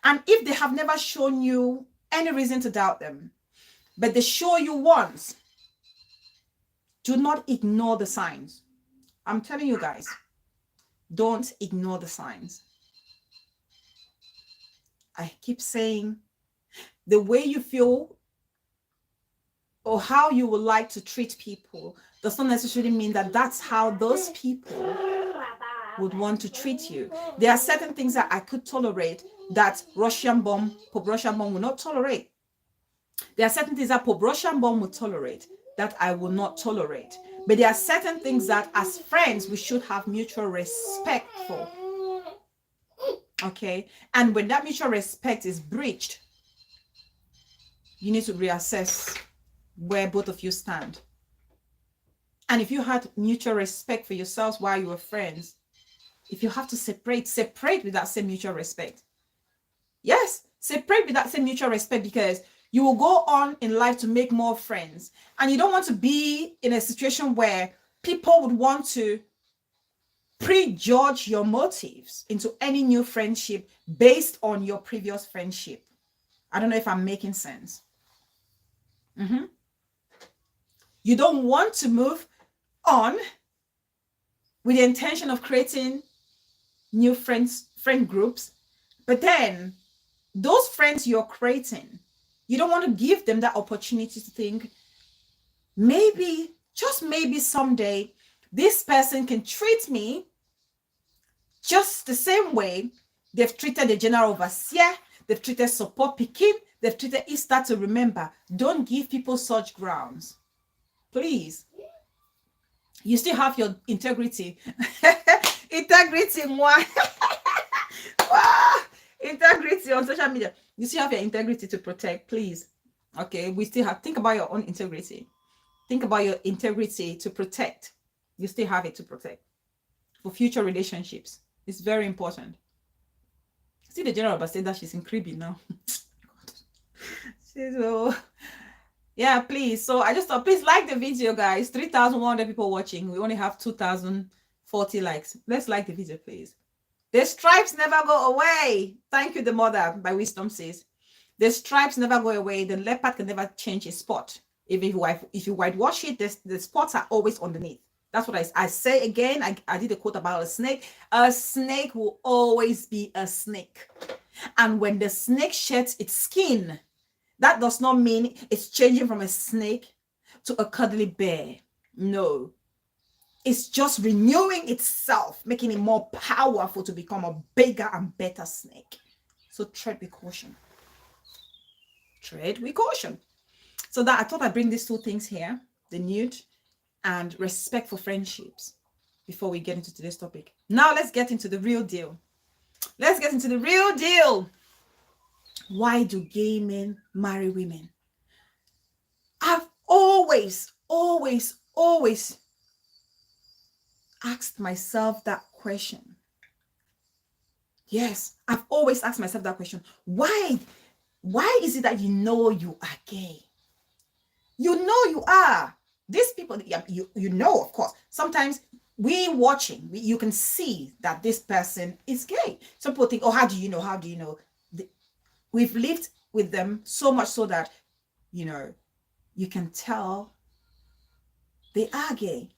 And if they have never shown you any reason to doubt them, but they show you once, do not ignore the signs. I'm telling you guys, don't ignore the signs. I keep saying, the way you feel or how you would like to treat people does not necessarily mean that that's how those people would want to treat you. There are certain things that I could tolerate that Pope Russian bomb will not tolerate. There are certain things that Pope Russian bomb will tolerate that I will not tolerate. But there are certain things that as friends, we should have mutual respect for. Okay? And when that mutual respect is breached, you need to reassess where both of you stand. And if you had mutual respect for yourselves while you were friends, if you have to separate with that same mutual respect. Yes, separate with that same mutual respect, because you will go on in life to make more friends. And you don't want to be in a situation where people would want to prejudge your motives into any new friendship based on your previous friendship. I don't know if I'm making sense. You don't want to move on with the intention of creating new friend groups, but then those friends you're creating, you don't want to give them that opportunity to think, maybe, just maybe someday, this person can treat me just the same way they've treated the general overseer, they've treated Support Pekin, they've treated Easter to remember. Don't give people such grounds. Please. You still have your integrity. Integrity, moi. Integrity on social media. You still have your integrity to protect, please. Okay, we still have, think about your own integrity. Think about your integrity to protect. You still have it to protect for future relationships. It's very important. See the general but say that she's in creepy now. So yeah, please. So I just thought, please like the video, guys. 3,100 people watching. We only have 2,000 40 likes. Let's like the video, please. The stripes never go away. Thank you, the mother, by wisdom says. The stripes never go away. The leopard can never change its spot. Even if you whitewash it, the spots are always underneath. That's what I say again. I did a quote about a snake. A snake will always be a snake. And when the snake sheds its skin, that does not mean it's changing from a snake to a cuddly bear. No. It's just renewing itself, making it more powerful to become a bigger and better snake. So tread with caution. Tread with caution. So that I thought I'd bring these two things here, the nude and respect for friendships, before we get into today's topic. Now let's get into the real deal. Let's get into the real deal. Why do gay men marry women? I've always asked myself that question. Yes, I've always asked myself that question. Why is it that you know you are gay? You know you are. These people, you know, of course. Sometimes you can see that this person is gay. Some people think, oh, how do you know? How do you know? We've lived with them so much so that, you can tell they are gay.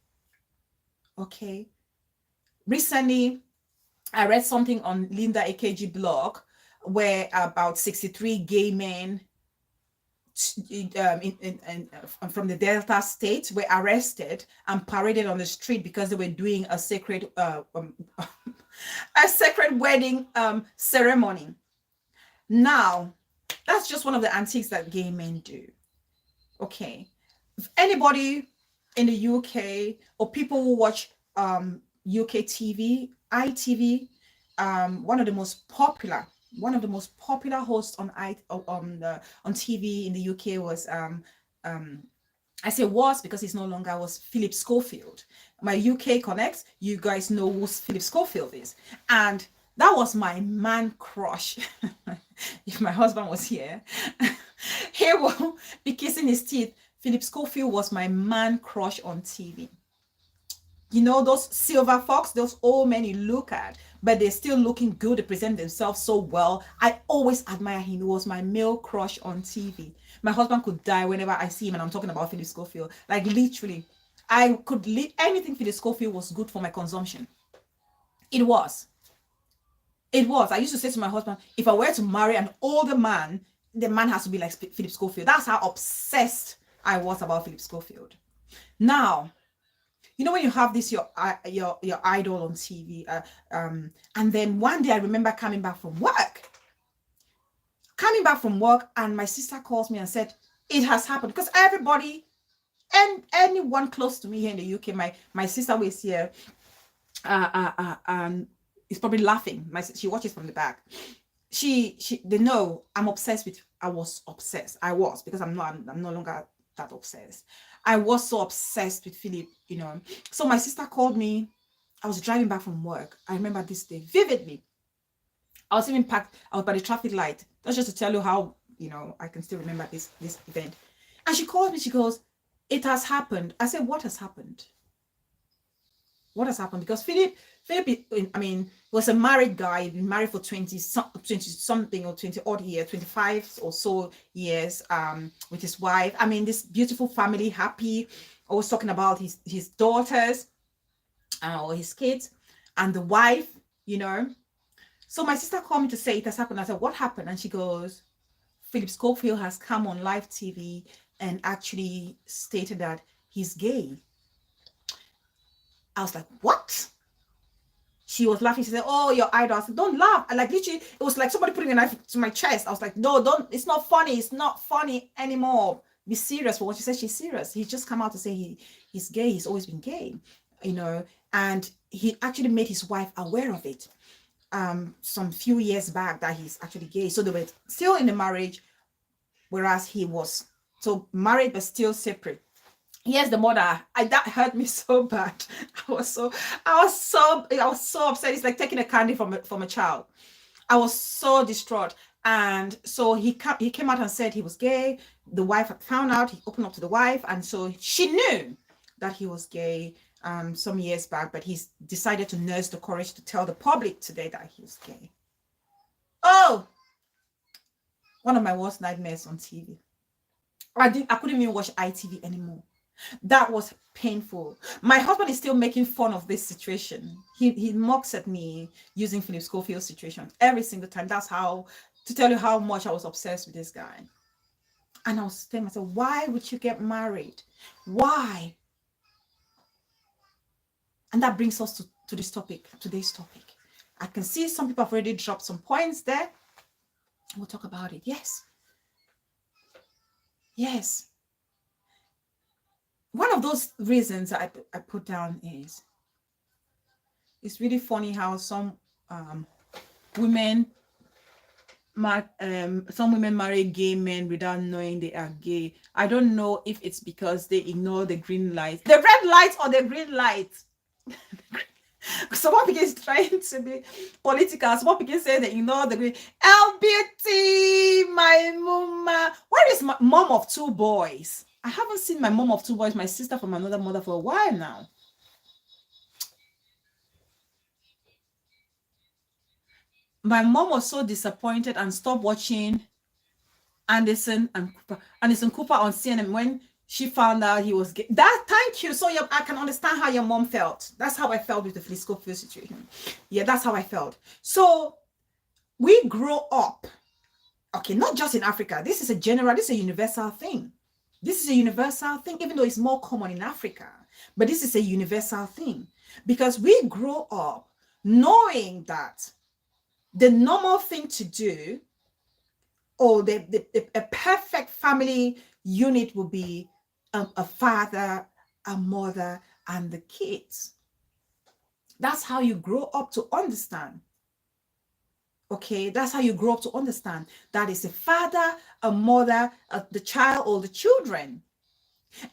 Okay. Recently, I read something on Linda AKG blog where about 63 gay men from the Delta state were arrested and paraded on the street because they were doing a sacred wedding ceremony. Now, that's just one of the antiques that gay men do. Okay. If anybody in the UK or people who watch UK TV, ITV, one of the most popular hosts on TV in the UK was I say was because he's no longer, was Philip Schofield. My UK connects, you guys know who Philip Schofield is. And that was my man crush. If my husband was here, he will be kissing his teeth. Philip Schofield was my man crush on TV. You know, those silver fox, those old men you look at, but they're still looking good. They present themselves so well. I always admire him. He was my male crush on TV. My husband could die whenever I see him, and I'm talking about Philip Schofield. Like literally, I could leave anything Philip Schofield was good for my consumption. It was. I used to say to my husband, if I were to marry an older man, the man has to be like Philip Schofield. That's how obsessed I was about Philip Schofield. Now, you know when you have this your idol on TV, and then one day I remember coming back from work, and my sister calls me and said it has happened, because everybody and anyone close to me here in the UK, my sister was here, is probably laughing. She watches from the back. They know I'm obsessed with. I was because I'm no longer that obsessed. I was so obsessed with Philip, So my sister called me. I was driving back from work. I remember this day vividly. I was even packed. I was by the traffic light. That's just to tell you how, I can still remember this event. And she called me. She goes, "It has happened." I said, "What has happened? What has happened?" Because Philip, was a married guy. He'd been married for 20 something or 20 odd years, 25 or so years, with his wife. This beautiful family, happy. Always talking about his daughters, or his kids, and the wife, So my sister called me to say it has happened. I said, "What happened?" And she goes, "Philip Schofield has come on live TV and actually stated that he's gay." I was like, "What?" She was laughing. She said, "Oh, your idol." I said, "Don't laugh." Like literally, it was like somebody putting a knife to my chest. I was like, "No, don't. It's not funny. It's not funny anymore. Be serious." For what she said, she's serious. He's just come out to say he's gay. He's always been gay, and he actually made his wife aware of it some few years back, that he's actually gay. So they were still in the marriage, whereas he was so married but still separate. Yes, the mother, that hurt me so bad. I was so upset. It's like taking a candy from a child. I was so distraught. And so he came out and said he was gay. The wife had found out. He opened up to the wife, and so she knew that he was gay. some years back, but he's decided to nurse the courage to tell the public today that he's gay. Oh, one of my worst nightmares on TV. I couldn't even watch ITV anymore. That was painful. My husband is still making fun of this situation. He mocks at me using Philip Schofield's situation every single time. That's how, to tell you how much I was obsessed with this guy. And I was telling myself, why would you get married? Why? And that brings us to this topic, today's topic. I can see some people have already dropped some points there. We'll talk about it. Yes. Yes. One of those reasons I put down is, it's really funny how some women marry gay men without knowing they are gay. I don't know if it's because they ignore the green light, the red light or the green light. Someone begins trying to be political. Someone begins saying that ignore the green. LBT, my mama. Where is my mom of two boys? I haven't seen my mom of two boys, my sister from another mother, for a while now. My mom was so disappointed and stopped watching Anderson Cooper on CNN when she found out he was gay. Thank you. So I can understand how your mom felt. That's how I felt with the Philip Schofield situation. Yeah, that's how I felt. So we grow up, okay, not just in Africa. This is a universal thing. This is a universal thing, even though it's more common in Africa. But this is a universal thing because we grow up knowing that the normal thing to do, or a perfect family unit, will be a father, a mother, and the kids. That's how you grow up to understand. Okay, that's how you grow up to understand. That is a father, a mother, the child, or the children.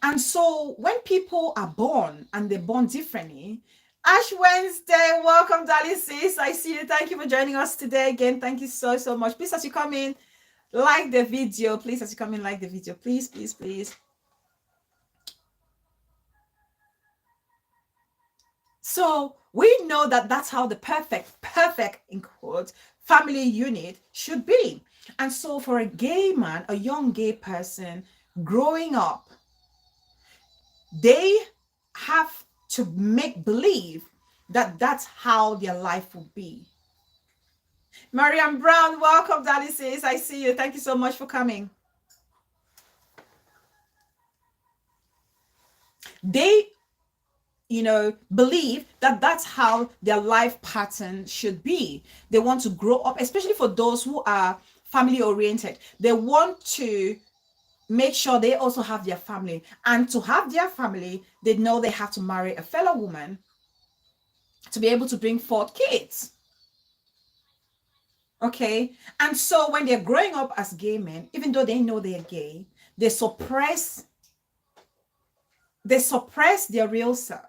And so when people are born and they're born differently, Ash Wednesday, welcome, darling sis. I see you. Thank you for joining us today again. Thank you so, so much. Please, as you come in, like the video. Please, as you come in, like the video. Please, please, please. So we know that that's how the perfect in quotes family unit should be. And so for a gay man, a young gay person growing up, they have to make believe that that's how their life will be. Mariam Brown, welcome, Daddy sis. I see you. Thank you so much for coming. They, believe that that's how their life pattern should be. They want to grow up, especially for those who are family oriented. They want to make sure they also have their family. And to have their family, they know they have to marry a fellow woman to be able to bring forth kids. Okay. And so when they're growing up as gay men, even though they know they're gay, they suppress their real self.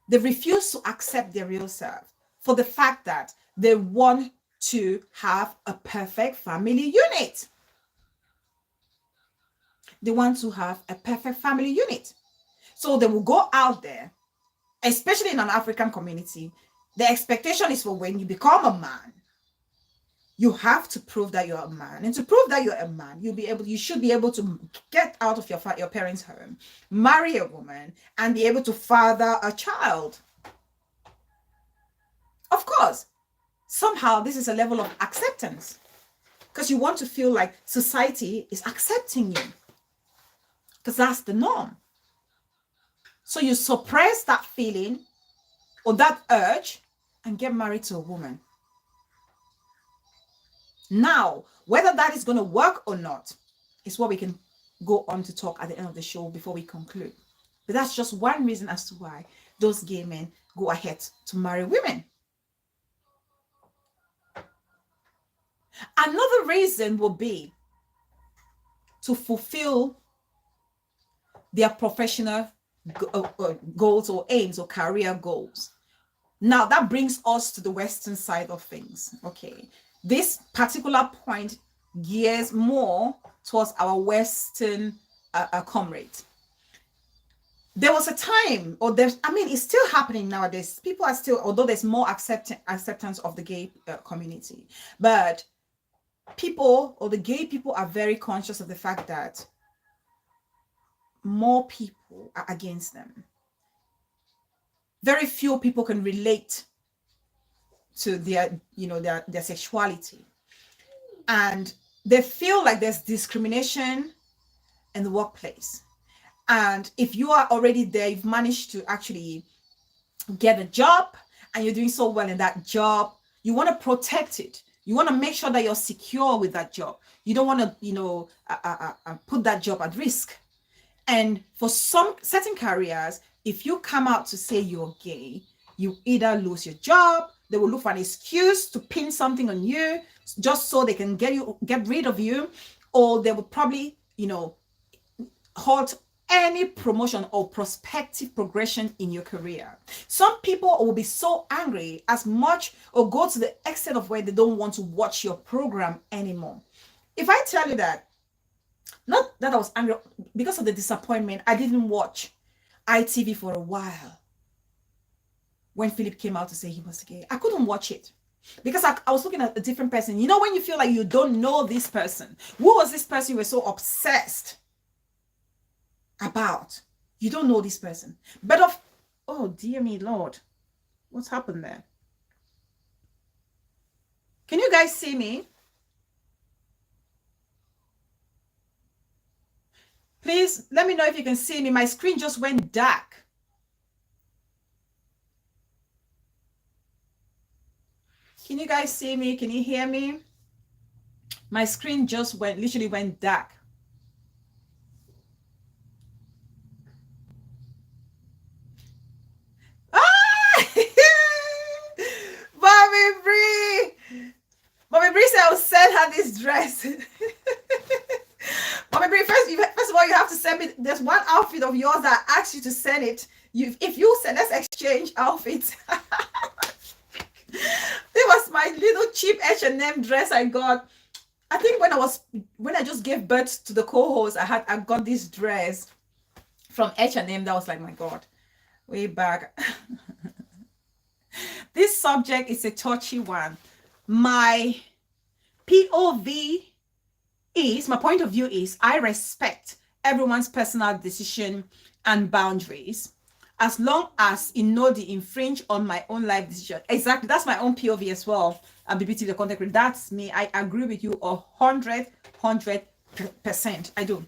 They refuse to accept their real self for the fact that they want to have a perfect family unit. They want to have a perfect family unit. So they will go out there, especially in an African community. The expectation is for when you become a man, you have to prove that you're a man. And to prove that you're a man, you should be able to get out of your parents' home, marry a woman, and be able to father a child. Of course, somehow this is a level of acceptance because you want to feel like society is accepting you because that's the norm. So you suppress that feeling or that urge and get married to a woman. Now, whether that is going to work or not is what we can go on to talk at the end of the show before we conclude. But that's just one reason as to why those gay men go ahead to marry women. Another reason will be to fulfill their professional goals or aims or career goals. Now, that brings us to the Western side of things. Okay. This particular point gears more towards our Western comrades. there was a time, or there's, I mean, it's still happening nowadays. People are still, although there's more acceptance of the gay community, but people, or the gay people, are very conscious of the fact that more people are against them. Very few people can relate to their, their sexuality, and they feel like there's discrimination in the workplace. And if you are already there, you've managed to actually get a job, and you're doing so well in that job, you want to protect it. You want to make sure that you're secure with that job. You don't want to, put that job at risk. And for some certain careers, if you come out to say you're gay, you either lose your job, they will look for an excuse to pin something on you just so they can get rid of you, or they will probably, halt any promotion or prospective progression in your career. Some people will be so angry as much, or go to the extent of where they don't want to watch your program anymore. If I tell you that, not that I was angry, because of the disappointment, I didn't watch ITV for a while. When Philip came out to say he was gay, I couldn't watch it because I was looking at a different person. You know, when you feel like you don't know this person, who was this person you were so obsessed about? You don't know this person. But oh dear me, Lord, what's happened there? Can you guys see me? Please let me know if you can see me. My screen just went dark. Can you guys see me? Can you hear me? My screen just literally went dark. Mommy Bree said I'll send her this dress. Mommy Bree, first of all, you have to send me. There's one outfit of yours that I asked you to send it. If you send, let's exchange outfits. It was my little cheap H&M dress I got. I think when I just gave birth to the co-host, I got this dress from H&M. That was like, my God, way back. This subject is a touchy one. My POV is, my point of view is, I respect everyone's personal decision and boundaries, as long as it no dey infringe on my own life decision. Exactly, that's my own POV as well. And BBT, the content creator, that's me. I agree with you 100%. I do.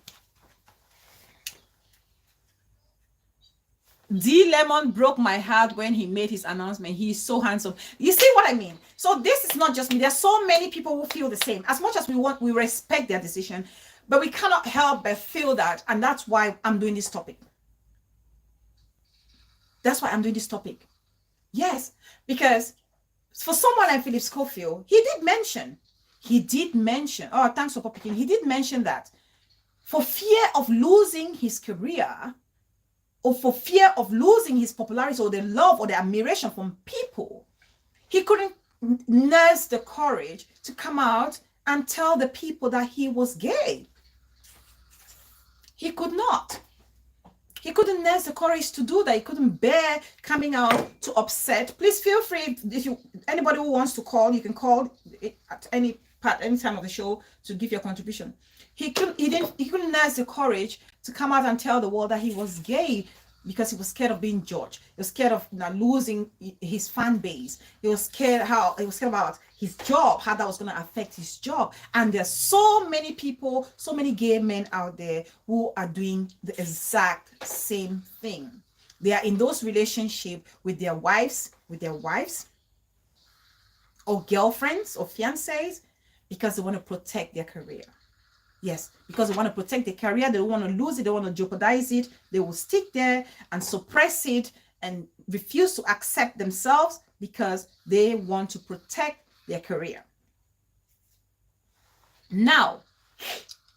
D Lemon broke my heart when he made his announcement. He's so handsome. You see what I mean? So this is not just me. There's so many people who feel the same. As much as we respect their decision, but we cannot help but feel that. And that's why I'm doing this topic. That's why I'm doing this topic. Yes, because for someone like Philip Schofield, he did mention, oh, thanks for popping in. He did mention that for fear of losing his career, or for fear of losing his popularity, or the love or the admiration from people, he couldn't nurse the courage to come out and tell the people that he was gay. He could not. He couldn't nurse the courage to do that. He couldn't bear coming out to upset. Please feel free, if anybody who wants to call, you can call at any time of the show to give your contribution. He couldn't nurse the courage to come out and tell the world that he was gay, because he was scared of being judged. He was scared of losing his fan base. He was scared about his job, how that was going to affect his job. And there's so many people, so many gay men out there who are doing the exact same thing. They are in those relationships with their wives, or girlfriends or fiancés, because they want to protect their career. Yes, because they want to protect their career. They don't want to lose it. They want to jeopardize it. They will stick there and suppress it and refuse to accept themselves because they want to protect their career. Now,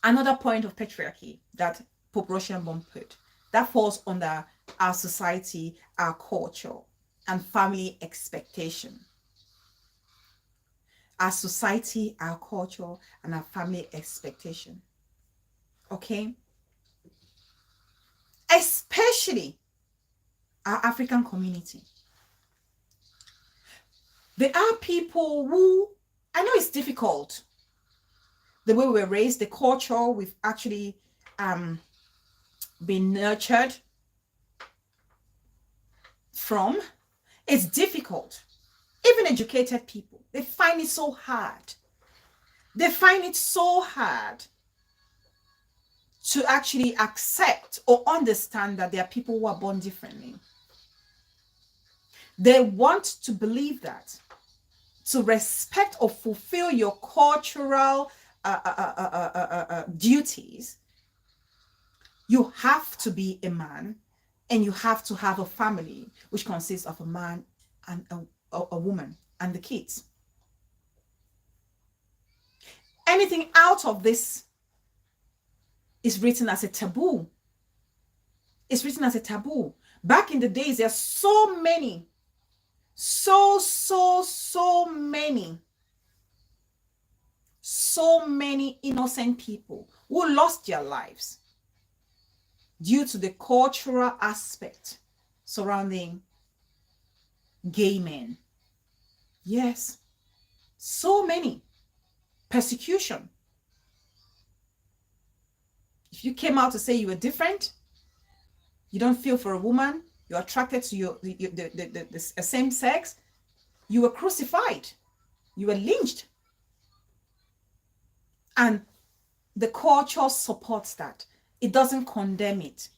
another point of patriarchy that Pope Russian put, that falls under our society, our culture, and family expectation. Our society, our culture, and our family expectation. Okay? Especially our African community. There are people who, I know it's difficult, the way we were raised, the culture we've actually been nurtured from, it's difficult. Even educated people, they find it so hard. They find it so hard to actually accept or understand that there are people who are born differently. They want to believe that to respect or fulfill your cultural duties, you have to be a man and you have to have a family which consists of a man and a woman and the kids. Anything out of this is written as a taboo. It's written as a taboo. Back in the days, there are so many, so many innocent people who lost their lives due to the cultural aspect surrounding gay men. Yes, so many. Persecution. If you came out to say you were different, you don't feel for a woman, you're attracted to the same sex, you were crucified, you were lynched. And the culture supports that. It doesn't condemn it,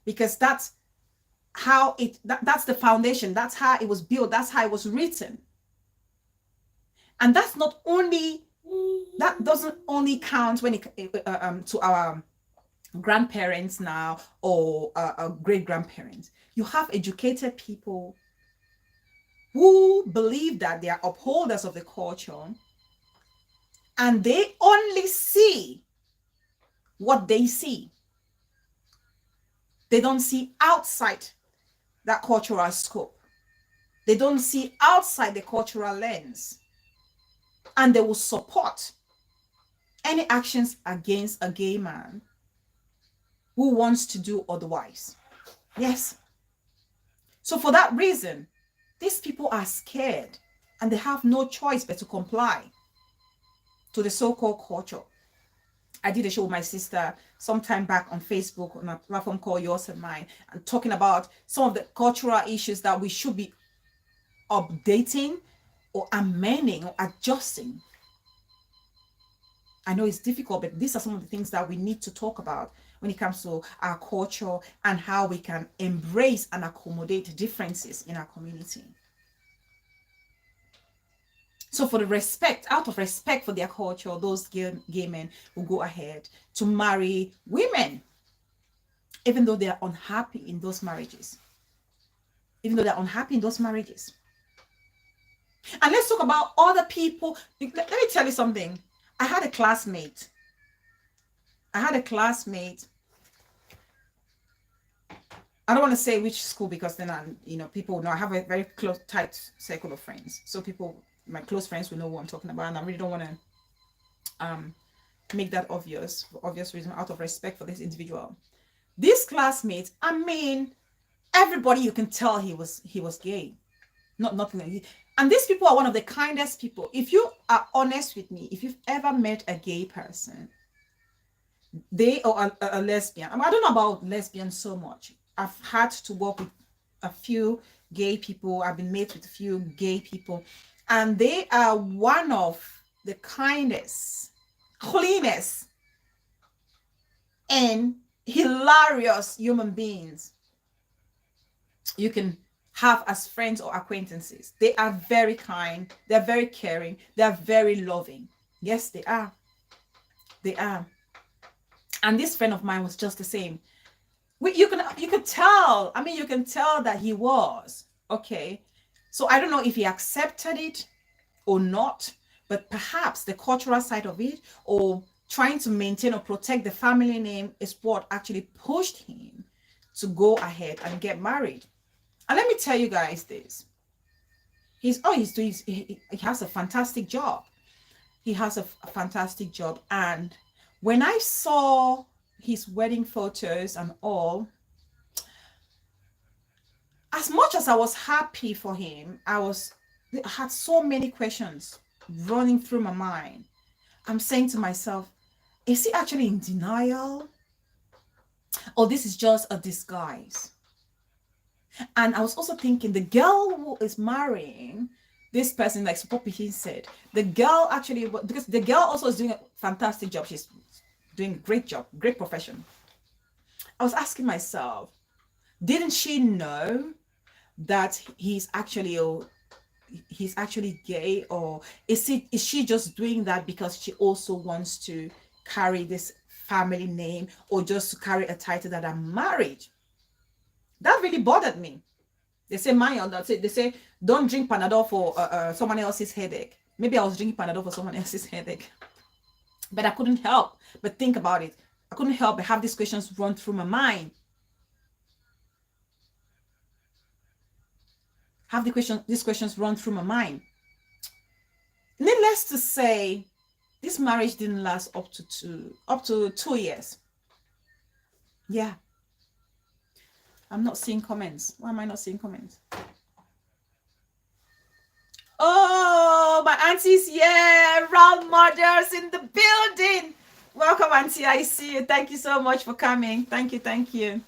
because that's how that's the foundation. That's how it was built. That's how it was written. And that's not only, that doesn't only count when it to our grandparents now or great grandparents. You have educated people who believe that they are upholders of the culture, and they only see what they see. They don't see outside that cultural scope. They don't see outside the cultural lens. And they will support any actions against a gay man who wants to do otherwise. Yes. So for that reason, these people are scared and they have no choice but to comply to the so-called culture. I did a show with my sister sometime back on Facebook on a platform called Yours and Mine, and talking about some of the cultural issues that we should be updating or amending or adjusting. I know it's difficult, but these are some of the things that we need to talk about when it comes to our culture and how we can embrace and accommodate differences in our community. So for the respect, out of respect for their culture, those gay men will go ahead to marry women, even though they are unhappy in those marriages. Even though they're unhappy in those marriages. And let's talk about other people. Let me tell you something. I had a classmate. I don't want to say which school, because then people know I have a very close, tight circle of friends. So people, my close friends, will know what I'm talking about, and I really don't want to make that obvious for obvious reason, out of respect for this individual. This classmate, I mean, everybody, you can tell he was gay. Nothing. And these people are one of the kindest people. If you are honest with me, if you've ever met a gay person, they or a lesbian. I don't know about lesbians so much. I've had to work with a few gay people. I've been met with a few gay people, and they are one of the kindest, cleanest, and hilarious human beings you can have as friends or acquaintances. They are very kind. They're very caring. They're very loving. Yes, they are. They are. And this friend of mine was just the same. You can tell. I mean, you can tell that he was. Okay. So I don't know if he accepted it or not, but perhaps the cultural side of it, or trying to maintain or protect the family name, is what actually pushed him to go ahead and get married. And let me tell you guys this. He has a fantastic job. He has a fantastic job. And when I saw his wedding photos and all, as much as I was happy for him, I had so many questions running through my mind. I'm saying to myself, is he actually in denial? Or this is just a disguise? And I was also thinking, the girl who is marrying this person, like Poppy he said, the girl actually, because the girl also is doing a fantastic job. She's doing a great job, great profession. I was asking myself, didn't she know that he's actually gay, or is she just doing that because she also wants to carry this family name, or just to carry a title that I'm married? That really bothered me. They say they say don't drink Panadol for someone else's headache. Maybe I was drinking Panadol for someone else's headache, but I couldn't help but think about it. I couldn't help but have these questions run through my mind. These questions run through my mind. Needless to say, this marriage didn't last up to 2 years. Yeah. I'm not seeing comments. Why am I not seeing comments? Oh, my auntie's here. Round mothers in the building. Welcome, auntie. I see you. Thank you so much for coming. Thank you. Thank you.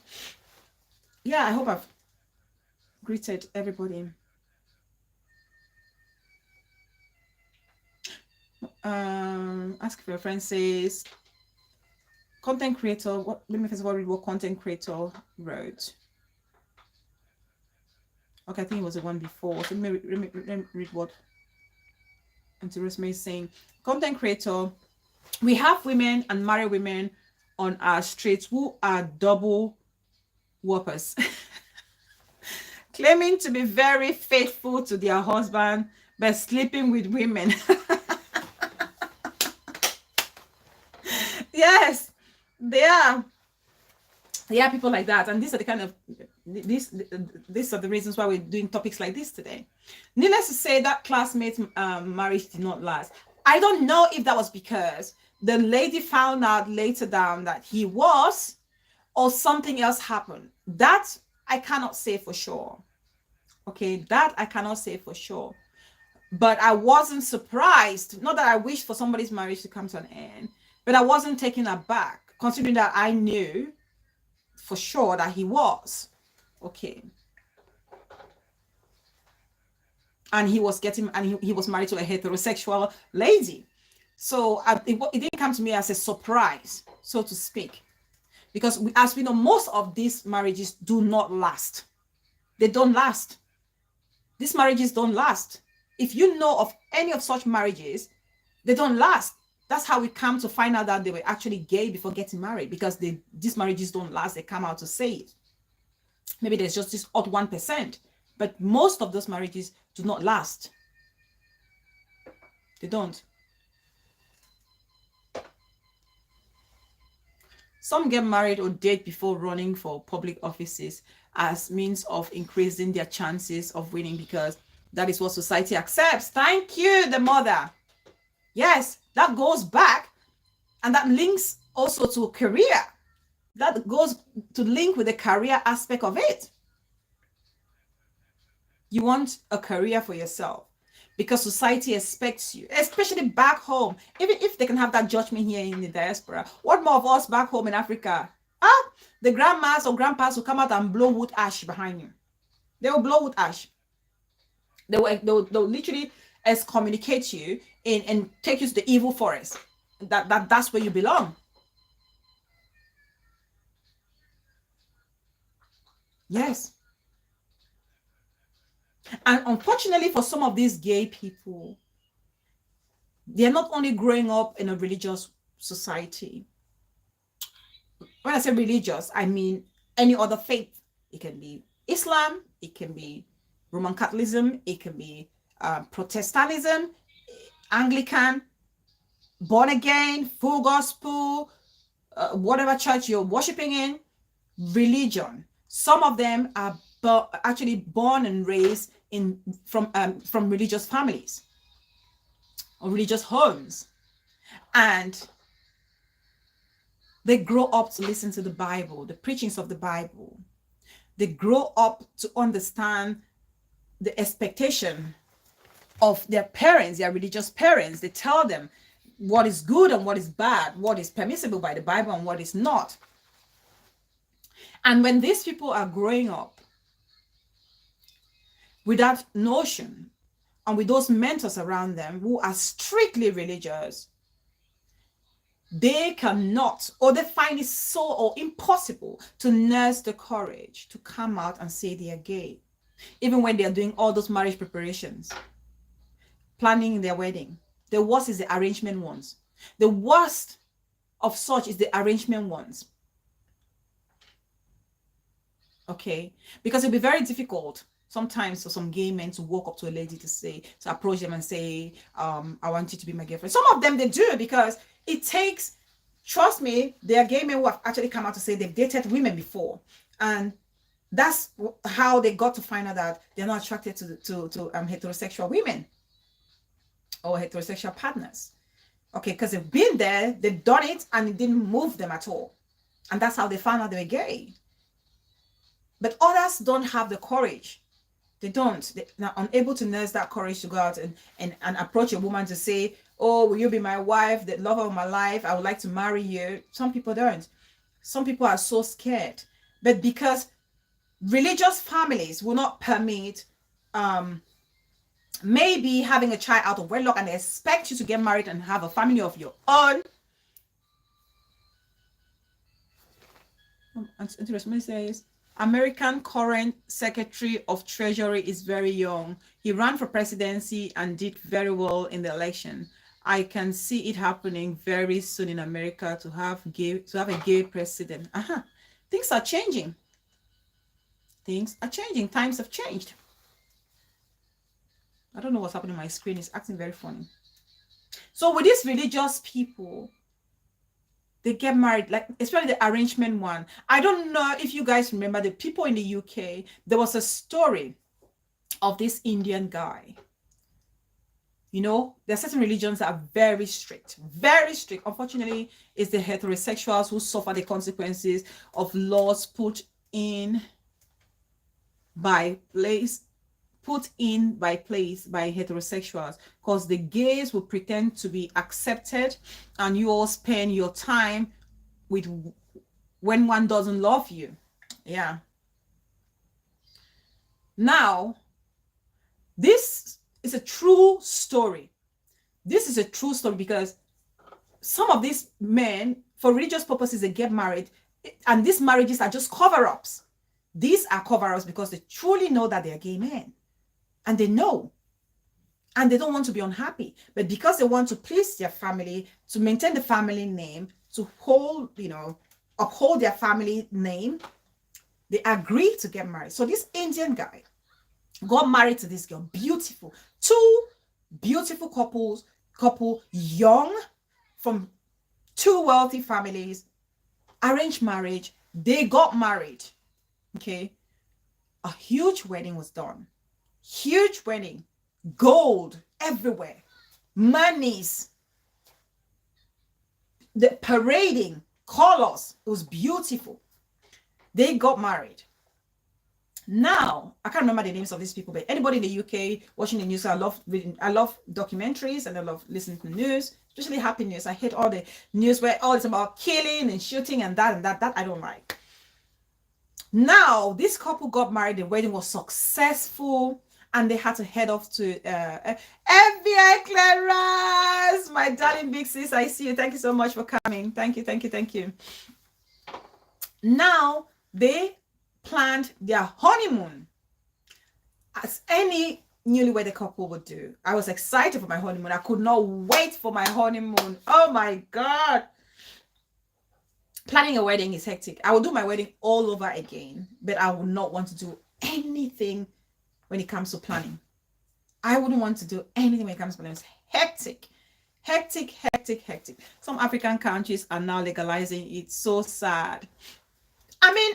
Yeah, I hope I've greeted everybody. Ask if your friend says content creator. Let me first of all read what content creator wrote. Okay, I think it was the one before. So let me read what Auntie Rosemary is saying. Content creator. We have women and married women on our streets who are double whoppers, claiming to be very faithful to their husband, but sleeping with women. Yes, there are people like that, and these are the kind of these are the reasons why we're doing topics like this today. Needless to say, that classmate marriage did not last. I don't know if that was because the lady found out later down that he was, or something else happened. That I cannot say for sure. Okay, that I cannot say for sure. But I wasn't surprised. Not that I wished for somebody's marriage to come to an end, but I wasn't taken aback, considering that I knew for sure that he was. Okay. And he was he was married to a heterosexual lady. So it didn't come to me as a surprise, so to speak. Because as we know, most of these marriages do not last. They don't last. These marriages don't last. If you know of any of such marriages, they don't last. That's how we come to find out that they were actually gay before getting married, because these marriages don't last. They come out to say it. Maybe there's just this odd 1%, but most of those marriages do not last. They don't. Some get married or date before running for public offices as means of increasing their chances of winning, because that is what society accepts. Thank you, the mother. Yes, that goes back, and that links also to career. That goes to link with the career aspect of it. You want a career for yourself because society expects you, especially back home. Even if they can have that judgment here in the diaspora, what more of us back home in Africa? The grandmas or grandpas will come out and blow wood ash behind you. They will blow wood ash. They'll literally excommunicate you and take you to the evil forest. That's where you belong. Yes. And unfortunately for some of these gay people, they're not only growing up in a religious society. When I say religious, I mean any other faith. It can be Islam, it can be Roman Catholicism, it can be Protestantism, Anglican, born again, full gospel, whatever church you're worshiping in, religion. Some of them are actually born and raised from religious families or religious homes, and they grow up to listen to the Bible, the preachings of the Bible. they grow up to understand the expectation of their parents, their religious parents. They tell them what is good and what is bad, what is permissible by the Bible and what is not. And when these people are growing up with that notion and with those mentors around them who are strictly religious, they cannot, or they find it so or impossible to nurse the courage to come out and say they are gay, even when they are doing all those marriage preparations, planning their wedding. The worst is the arrangement ones. The worst of such is the arrangement ones. Okay, because it'll be very difficult sometimes for some gay men to walk up to a lady to approach them and say, I want you to be my girlfriend. Some of them, they do, because it takes, trust me, there are gay men who have actually come out to say they've dated women before. And that's how they got to find out that they're not attracted to heterosexual women or heterosexual partners. Okay, because they've been there, they've done it, and it didn't move them at all. And that's how they found out they were gay. But others don't have the courage. They don't. They're unable to nurse that courage to go out and approach a woman to say, oh, will you be my wife, the love of my life? I would like to marry you. Some people don't. Some people are so scared. But because religious families will not permit maybe having a child out of wedlock, and they expect you to get married and have a family of your own. Interesting. Says American current Secretary of Treasury is very young. He ran for presidency and did very well in the election. I can see it happening very soon in America to have a gay president. Things are changing. Things are changing. Times have changed. I don't know what's happening on my screen. It's acting very funny. So with these religious people, they get married, like especially the arrangement one. I don't know if you guys remember the people in the UK. There was a story of this Indian guy. You know, there are certain religions that are very strict, very strict. Unfortunately, it's the heterosexuals who suffer the consequences of laws put in by heterosexuals, because the gays will pretend to be accepted, and you all spend your time with when one doesn't love you. Yeah. Now, this is a true story. This is a true story because some of these men, for religious purposes, they get married, and these marriages are just cover-ups. These are cover-ups because they truly know that they are gay men. And they know, and they don't want to be unhappy, but because they want to please their family, to maintain the family name, to uphold their family name, they agree to get married. So this Indian guy got married to this girl, beautiful, two beautiful couple, young, from two wealthy families, arranged marriage. They got married. Okay, a huge wedding was done. Huge wedding, gold everywhere, monies, the parading, colors. It was beautiful. They got married. Now, I can't remember the names of these people, but anybody in the UK watching the news, I love documentaries, and I love listening to the news, especially happy news. I hate all the news where all it's about killing and shooting and that I don't like. Now, this couple got married, the wedding was successful, and they had to head off to FBI clearance. My darling big sis, I see you. Thank you so much for coming. Thank you. Now, they planned their honeymoon as any newlywed couple would do. I was excited for my honeymoon. I could not wait for my honeymoon. Oh my God. Planning a wedding is hectic. I will do my wedding all over again, but I would not want to do anything when it comes to planning. I wouldn't want to do anything when it comes to planning. It's hectic. Some African countries are now legalizing it. It's so sad. I mean,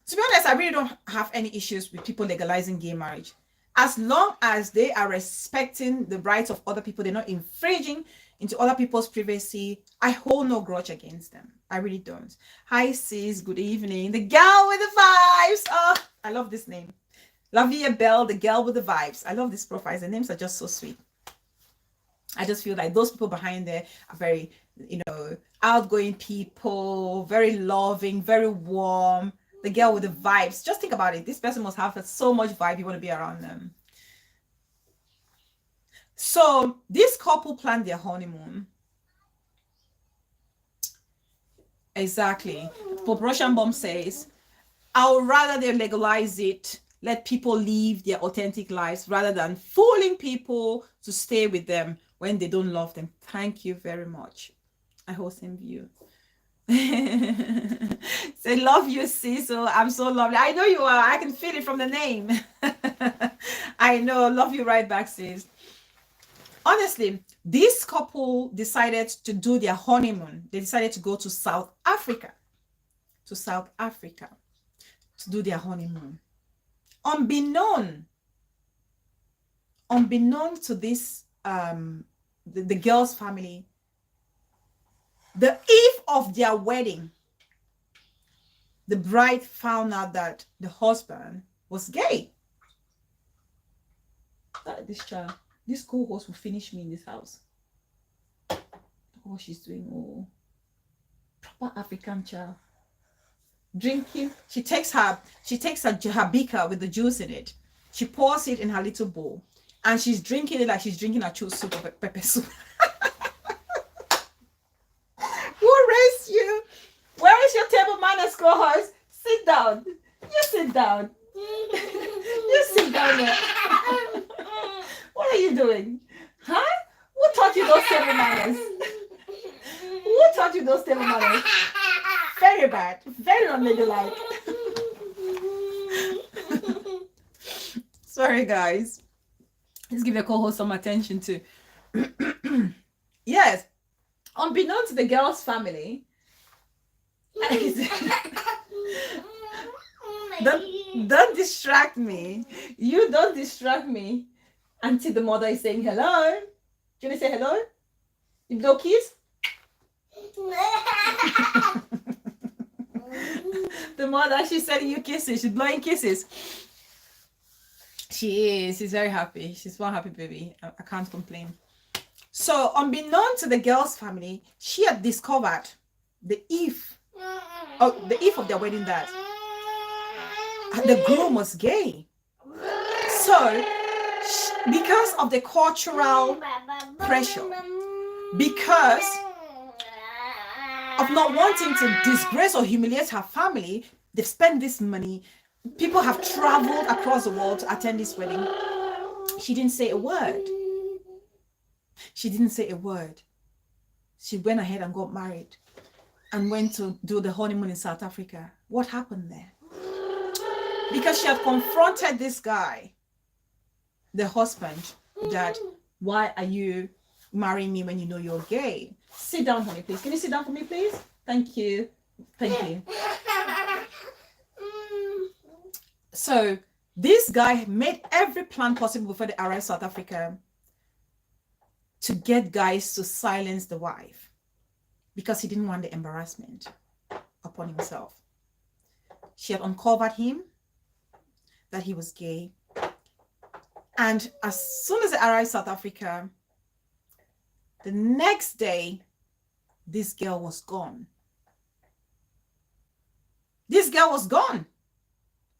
to be honest, I really don't have any issues with people legalizing gay marriage. As long as they are respecting the rights of other people, they're not infringing into other people's privacy, I hold no grudge against them. I really don't. Hi sis, good evening. The girl with the vibes. Oh, I love this name. Lavia Bell, the girl with the vibes. I love these profiles. The names are just so sweet. I just feel like those people behind there are very, outgoing people, very loving, very warm. The girl with the vibes. Just think about it. This person must have so much vibe. You want to be around them. So this couple planned their honeymoon. Exactly. But Russian Bomb says, I would rather they legalize it, let people live their authentic lives rather than fooling people to stay with them when they don't love them. Thank you very much. I hold same view. Say, love you, Cecil. I'm so lovely. I know you are. I can feel it from the name. I know. Love you right back, sis. Honestly, this couple decided to do their honeymoon. They decided to go to South Africa. To do their honeymoon. Unbeknown to this, the girl's family, the eve of their wedding, the bride found out that the husband was gay. This co-host will finish me in this house. Look what she's doing. Oh, proper African child. Drinking. She takes her beaker with the juice in it. She pours it in her little bowl, and she's drinking it like she's drinking a chew soup or pepper soup. Who raised you? Where is your table manners, co-host? Sit down. You sit down. You sit down there. What are you doing? Huh? Who taught you those table manners? Who taught you those table manners? Very bad. Very unladylike. Sorry, guys. Let's give your co-host some attention too. Yes. Unbeknown to the girl's family, don't distract me. You don't distract me until the mother is saying hello. Can you say hello? You blow kiss? The mother, she's sending you kisses. She's blowing kisses. She is. She's very happy. She's one happy baby. I can't complain. So, unbeknown to the girl's family, she had discovered the eve of their wedding that the groom was gay. So, because of the cultural pressure, because of not wanting to disgrace or humiliate her family, they've spent this money. People have traveled across the world to attend this wedding. She didn't say a word. She didn't say a word. She went ahead and got married and went to do the honeymoon in South Africa. What happened there? Because she had confronted this guy, the husband, that, why are you marrying me when you know you're gay? Sit down for me, please. Can you sit down for me, please? Thank you. Thank you. So this guy made every plan possible before they arrived in South Africa to get guys to silence the wife because he didn't want the embarrassment upon himself. She had uncovered him, that he was gay. And as soon as they arrived in South Africa, the next day, this girl was gone. This girl was gone.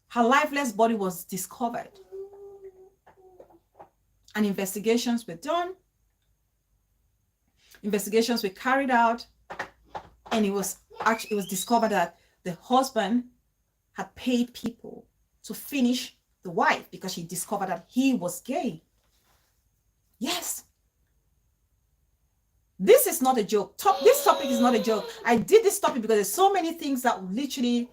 Her lifeless body was discovered. And investigations were done. Investigations were carried out. And it was discovered that the husband had paid people to finish the wife because she discovered that he was gay. Yes. This is not a joke. This topic is not a joke. I did this topic because there's so many things that literally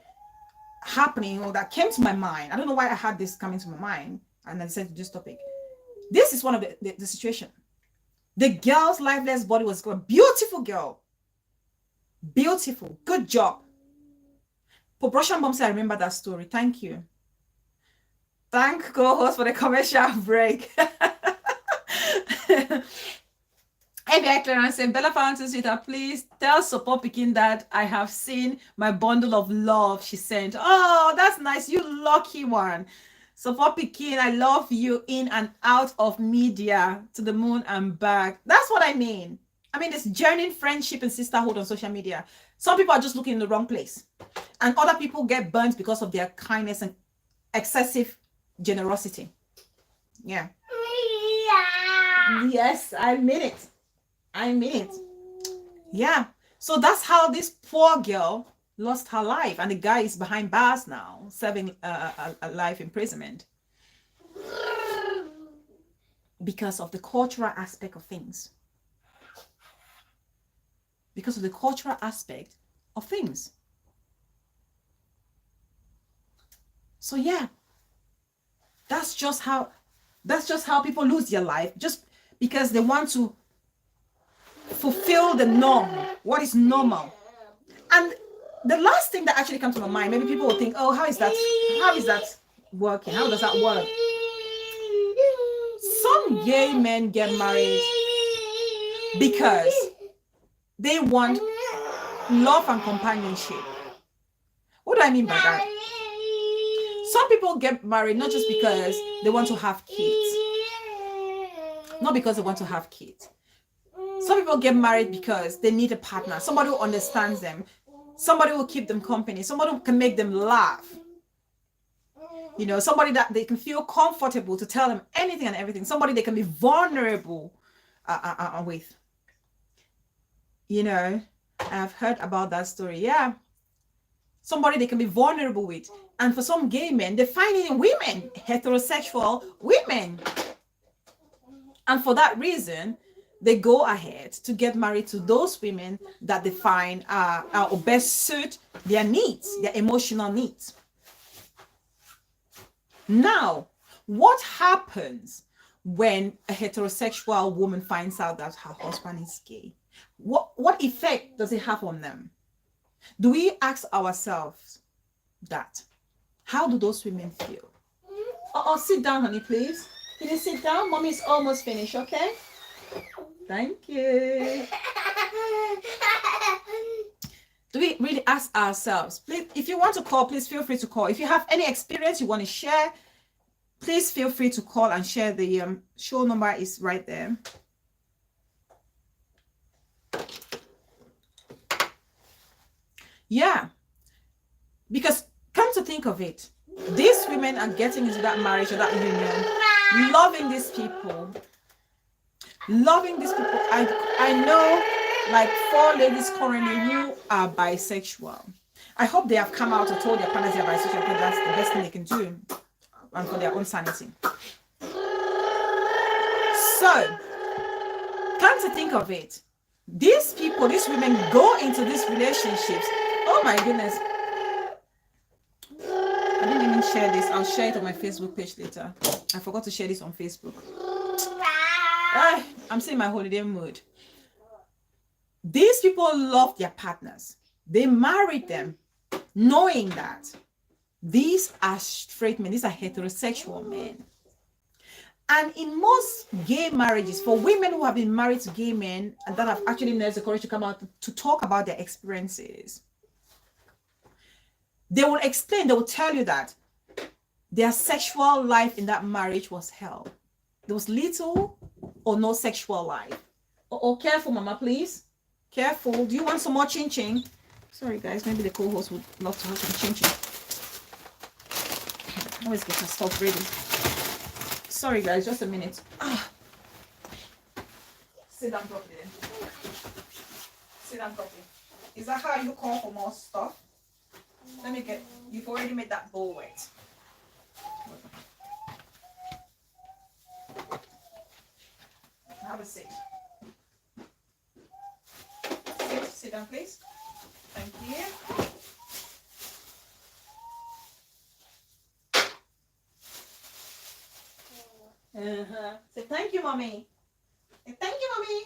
happening or that came to my mind. I don't know why I had this coming to my mind and I decided to do this topic. This is one of the situation. The girl's lifeless body was gone. Beautiful girl. Beautiful. Good job. Russian Bomb said, I remember that story. Thank you. Thank co-host for the commercial break. ABI Clarence and Bella Fountain Sweeter, please tell support picking that I have seen my bundle of love she sent. Oh, that's nice. You lucky one. Support picking, I love you in and out of media to the moon and back. That's what I mean. I mean, it's journeying friendship and sisterhood on social media. Some people are just looking in the wrong place. And other people get burnt because of their kindness and excessive generosity. Yeah. Yes, I mean it. I mean it. Yeah. So that's how this poor girl lost her life. And the guy is behind bars now, serving a life imprisonment. Because of the cultural aspect of things. Because of the cultural aspect of things. So yeah. That's just how people lose their life. Just because they want to fulfill the norm, what is normal. And the last thing that actually comes to my mind, maybe people will think, oh, how is that working? How does that work? Some gay men get married because they want love and companionship. What do I mean by that? Some people get married not just because they want to have kids. Not because they want to have kids. Some people get married because they need a partner, somebody who understands them, somebody who will keep them company, somebody who can make them laugh. You know, somebody that they can feel comfortable to tell them anything and everything, somebody they can be vulnerable with. You know, I've heard about that story. Yeah. Somebody they can be vulnerable with. And for some gay men, they find it in women, heterosexual women. And for that reason, they go ahead to get married to those women that they find or best suit their needs, their emotional needs. Now, what happens when a heterosexual woman finds out that her husband is gay? What effect does it have on them? Do we ask ourselves that? How do those women feel? Oh, sit down, honey, please. Can you sit down? Mommy's almost finished, okay? Thank you. Do we really ask ourselves? Please, if you want to call, please feel free to call. If you have any experience you want to share, please feel free to call and share. The show number is right there. Yeah, because come to think of it, these women are getting into that marriage or that union, loving these people. I know like 4 ladies currently who are bisexual. I hope they have come out or told their partners they're bisexual, because that's the best thing they can do and for their own sanity. So, come to think of it, these people, these women go into these relationships. Oh my goodness. I didn't even share this. I'll share it on my Facebook page later. I forgot to share this on Facebook. I'm still in my holiday mood. These people love their partners. They married them knowing that these are straight men, these are heterosexual men. And in most gay marriages, for women who have been married to gay men and that have actually had the courage to come out to talk about their experiences, they will explain, they will tell you that their sexual life in that marriage was hell. There was little or no sexual life. Oh, careful, mama, please. Careful. Do you want some more chin-chin? Sorry, guys. Maybe the co-host would love to have some chin-chin. Always get her stuff ready. Sorry, guys. Just a minute. Sit down properly then. Sit down properly. Is that how you call for more stuff? Let me get... You've already made that bowl wet. Have a seat. Sit down, please. Thank you. Say thank you, mommy. Say thank you, mommy.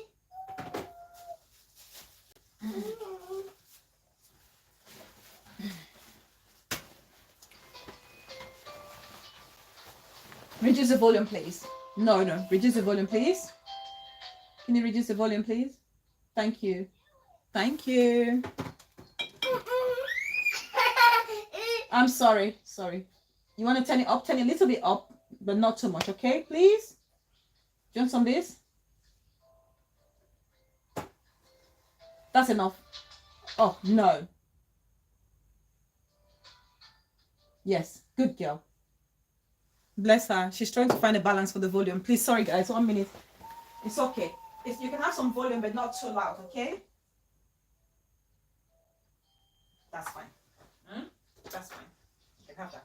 Reduce the volume, please. No. Reduce the volume, please. Can you reduce the volume, please? Thank you. Thank you. I'm sorry. Sorry. You want to turn it up? Turn it a little bit up, but not too much, okay? Please? Do you want some of this? That's enough. Oh, no. Yes. Good girl. Bless her. She's trying to find a balance for the volume. Please, sorry, guys. 1 minute. It's okay. You can have some volume, but not too loud, okay? That's fine. That's fine. You can have that.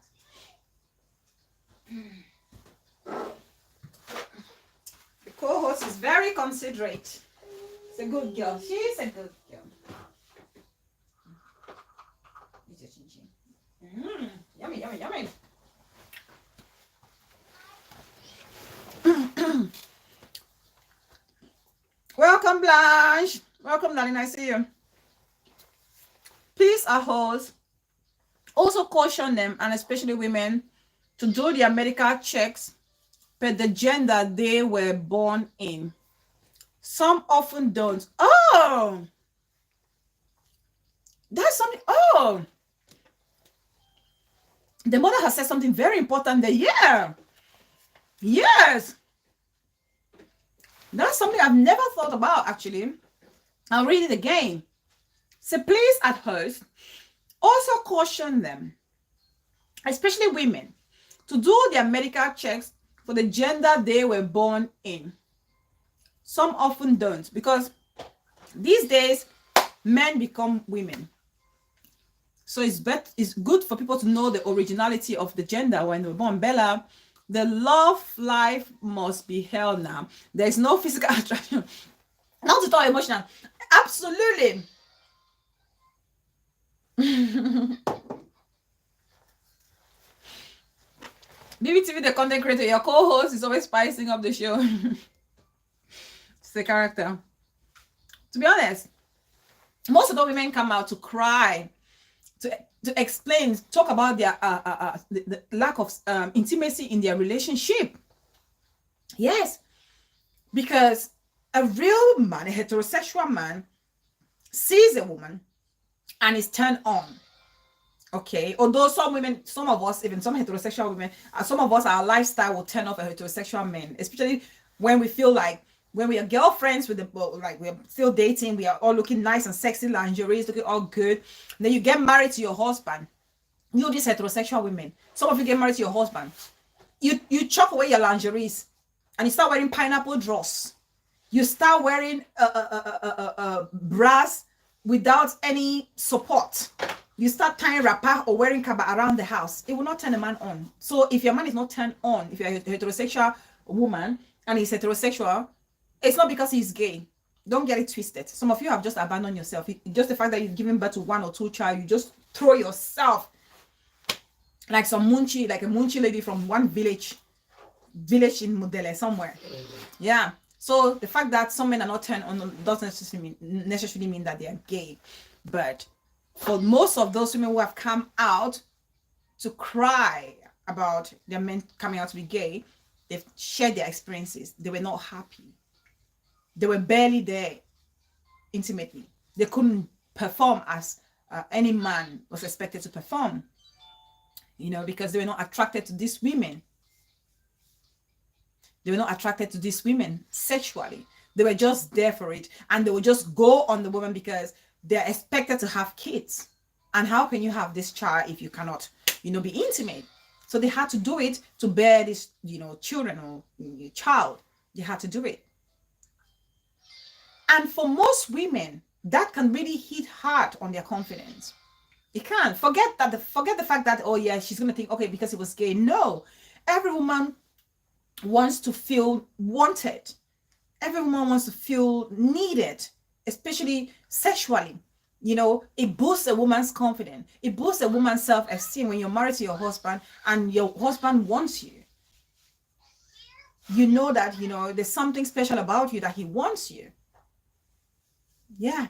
The co-host is very considerate. She's a good girl. She's a good girl. Yummy, yummy, yummy. Welcome, Blanche. Welcome, darling. I see you. Please, our hosts, also caution them, and especially women, to do their medical checks per the gender they were born in. Some often don't. Oh, that's something. Oh, the mother has said something very important there. Yeah. Yes. That's something I've never thought about, actually. I'll read it again. So please, at host, also caution them, especially women, to do their medical checks for the gender they were born in. Some often don't, because these days men become women. So it's good for people to know the originality of the gender when they were born. Bella, the love life must be held now. There's no physical attraction. Not at all emotional. Absolutely. BBTV, the content creator, your co-host, is always spicing up the show. It's the character. To be honest, most of the women come out to cry, to explain, talk about their the lack of intimacy in their relationship. Yes, because a real man, a heterosexual man, sees a woman and is turned on. Okay, although some women, some of us, even some heterosexual women, some of us, our lifestyle will turn off a heterosexual man, especially when we feel like, when we are girlfriends with the, like we're still dating, we are all looking nice and sexy, lingerie, looking all good. And then you get married to your husband. You know, these heterosexual women, some of you get married to your husband. You chop away your lingeries and you start wearing pineapple drawers. You start wearing bras without any support. You start tying wrapper or wearing kaba around the house. It will not turn a man on. So if your man is not turned on, if you're a heterosexual woman and he's heterosexual, it's not because he's gay. Don't get it twisted. Some of you have just abandoned yourself. Just the fact that you've given birth to 1 or 2 child, you just throw yourself like some munchie, like a munchie lady from one village in Modele somewhere. Yeah. So the fact that some men are not turned on doesn't necessarily mean that they are gay. But for most of those women who have come out to cry about their men coming out to be gay, they've shared their experiences. They were not happy. They were barely there intimately. They couldn't perform as any man was expected to perform, you know, because they were not attracted to these women. They were not attracted to these women sexually. They were just there for it. And they would just go on the woman because they're expected to have kids. And how can you have this child if you cannot, you know, be intimate? So they had to do it to bear this, you know, children or child. They had to do it. And for most women, that can really hit hard on their confidence. It can. Forget the fact that, oh yeah, she's gonna think, okay, because it was gay. No, every woman wants to feel wanted. Every woman wants to feel needed, especially sexually. You know, it boosts a woman's confidence. It boosts a woman's self-esteem when you're married to your husband and your husband wants you. You know that, you know, there's something special about you, that he wants you. Yeah.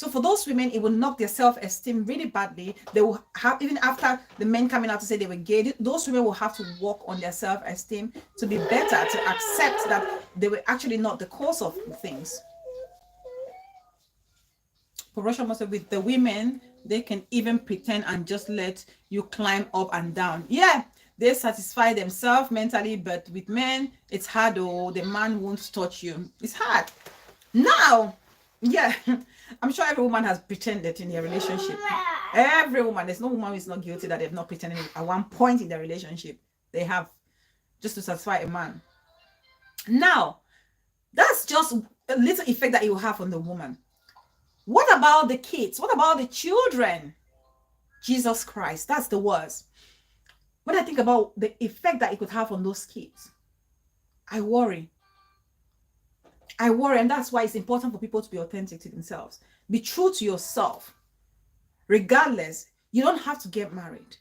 So for those women, it will knock their self-esteem really badly. They will have, even after the men coming out to say they were gay, those women will have to work on their self-esteem to be better, to accept that they were actually not the cause of things. For Russia, most of it, the women, they can even pretend and just let you climb up and down. Yeah, they satisfy themselves mentally, but with men, it's hard. Oh, the man won't touch you. It's hard. Now, yeah, I'm sure every woman has pretended in their relationship. Every woman, there's no woman who is not guilty that they've not pretended at one point in their relationship. They have, just to satisfy a man. Now, that's just a little effect that it will have on the woman. What about the kids? What about the children? Jesus Christ, that's the worst. When I think about the effect that it could have on those kids, I worry. And that's why it's important for people to be authentic to themselves. Be true to yourself. Regardless, you don't have to get married.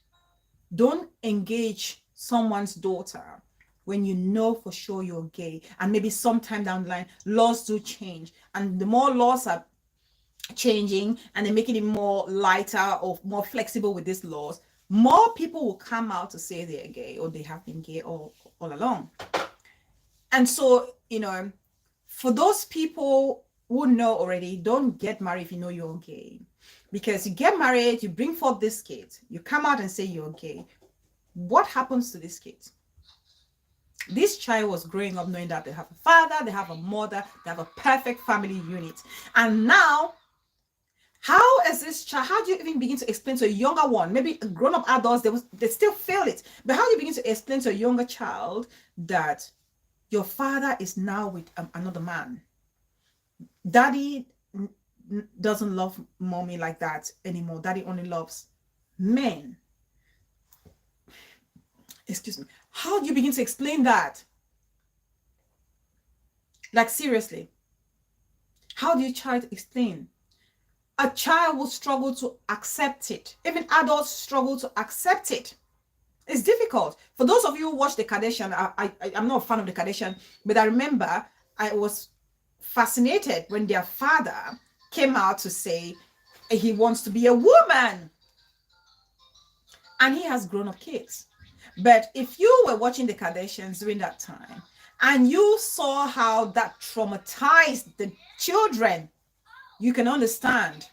Don't engage someone's daughter when you know for sure you're gay. And maybe sometime down the line, laws do change. And the more laws are changing and they're making it more lighter or more flexible with these laws, more people will come out to say they're gay or they have been gay all along. And so, for those people who know already, don't get married if you know you're gay. Because you get married, you bring forth this kid, you come out and say you're gay. What happens to this kid? This child was growing up knowing that they have a father, they have a mother, they have a perfect family unit. And now, how is this child, how do you even begin to explain to a younger one, maybe grown-up adults, they still feel it, but how do you begin to explain to a younger child that your father is now with another man? Daddy doesn't love mommy like that anymore. Daddy only loves men. Excuse me. How do you begin to explain that? Like, seriously. How do you try to explain? A child will struggle to accept it. Even adults struggle to accept it. It's difficult. For those of you who watch the Kardashian, I'm not a fan of the Kardashian, but I remember I was fascinated when their father came out to say he wants to be a woman. And he has grown-up kids. But if you were watching the Kardashians during that time and you saw how that traumatized the children, you can understand.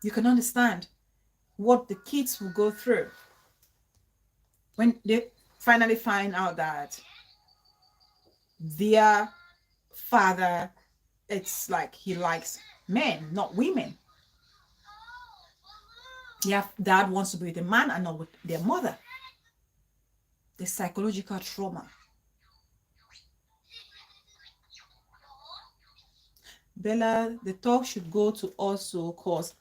You can understand what the kids will go through when they finally find out that their father, it's like he likes men, not women. Their dad wants to be with a man and not with their mother. The psychological trauma. Bella, the talk should go to also cause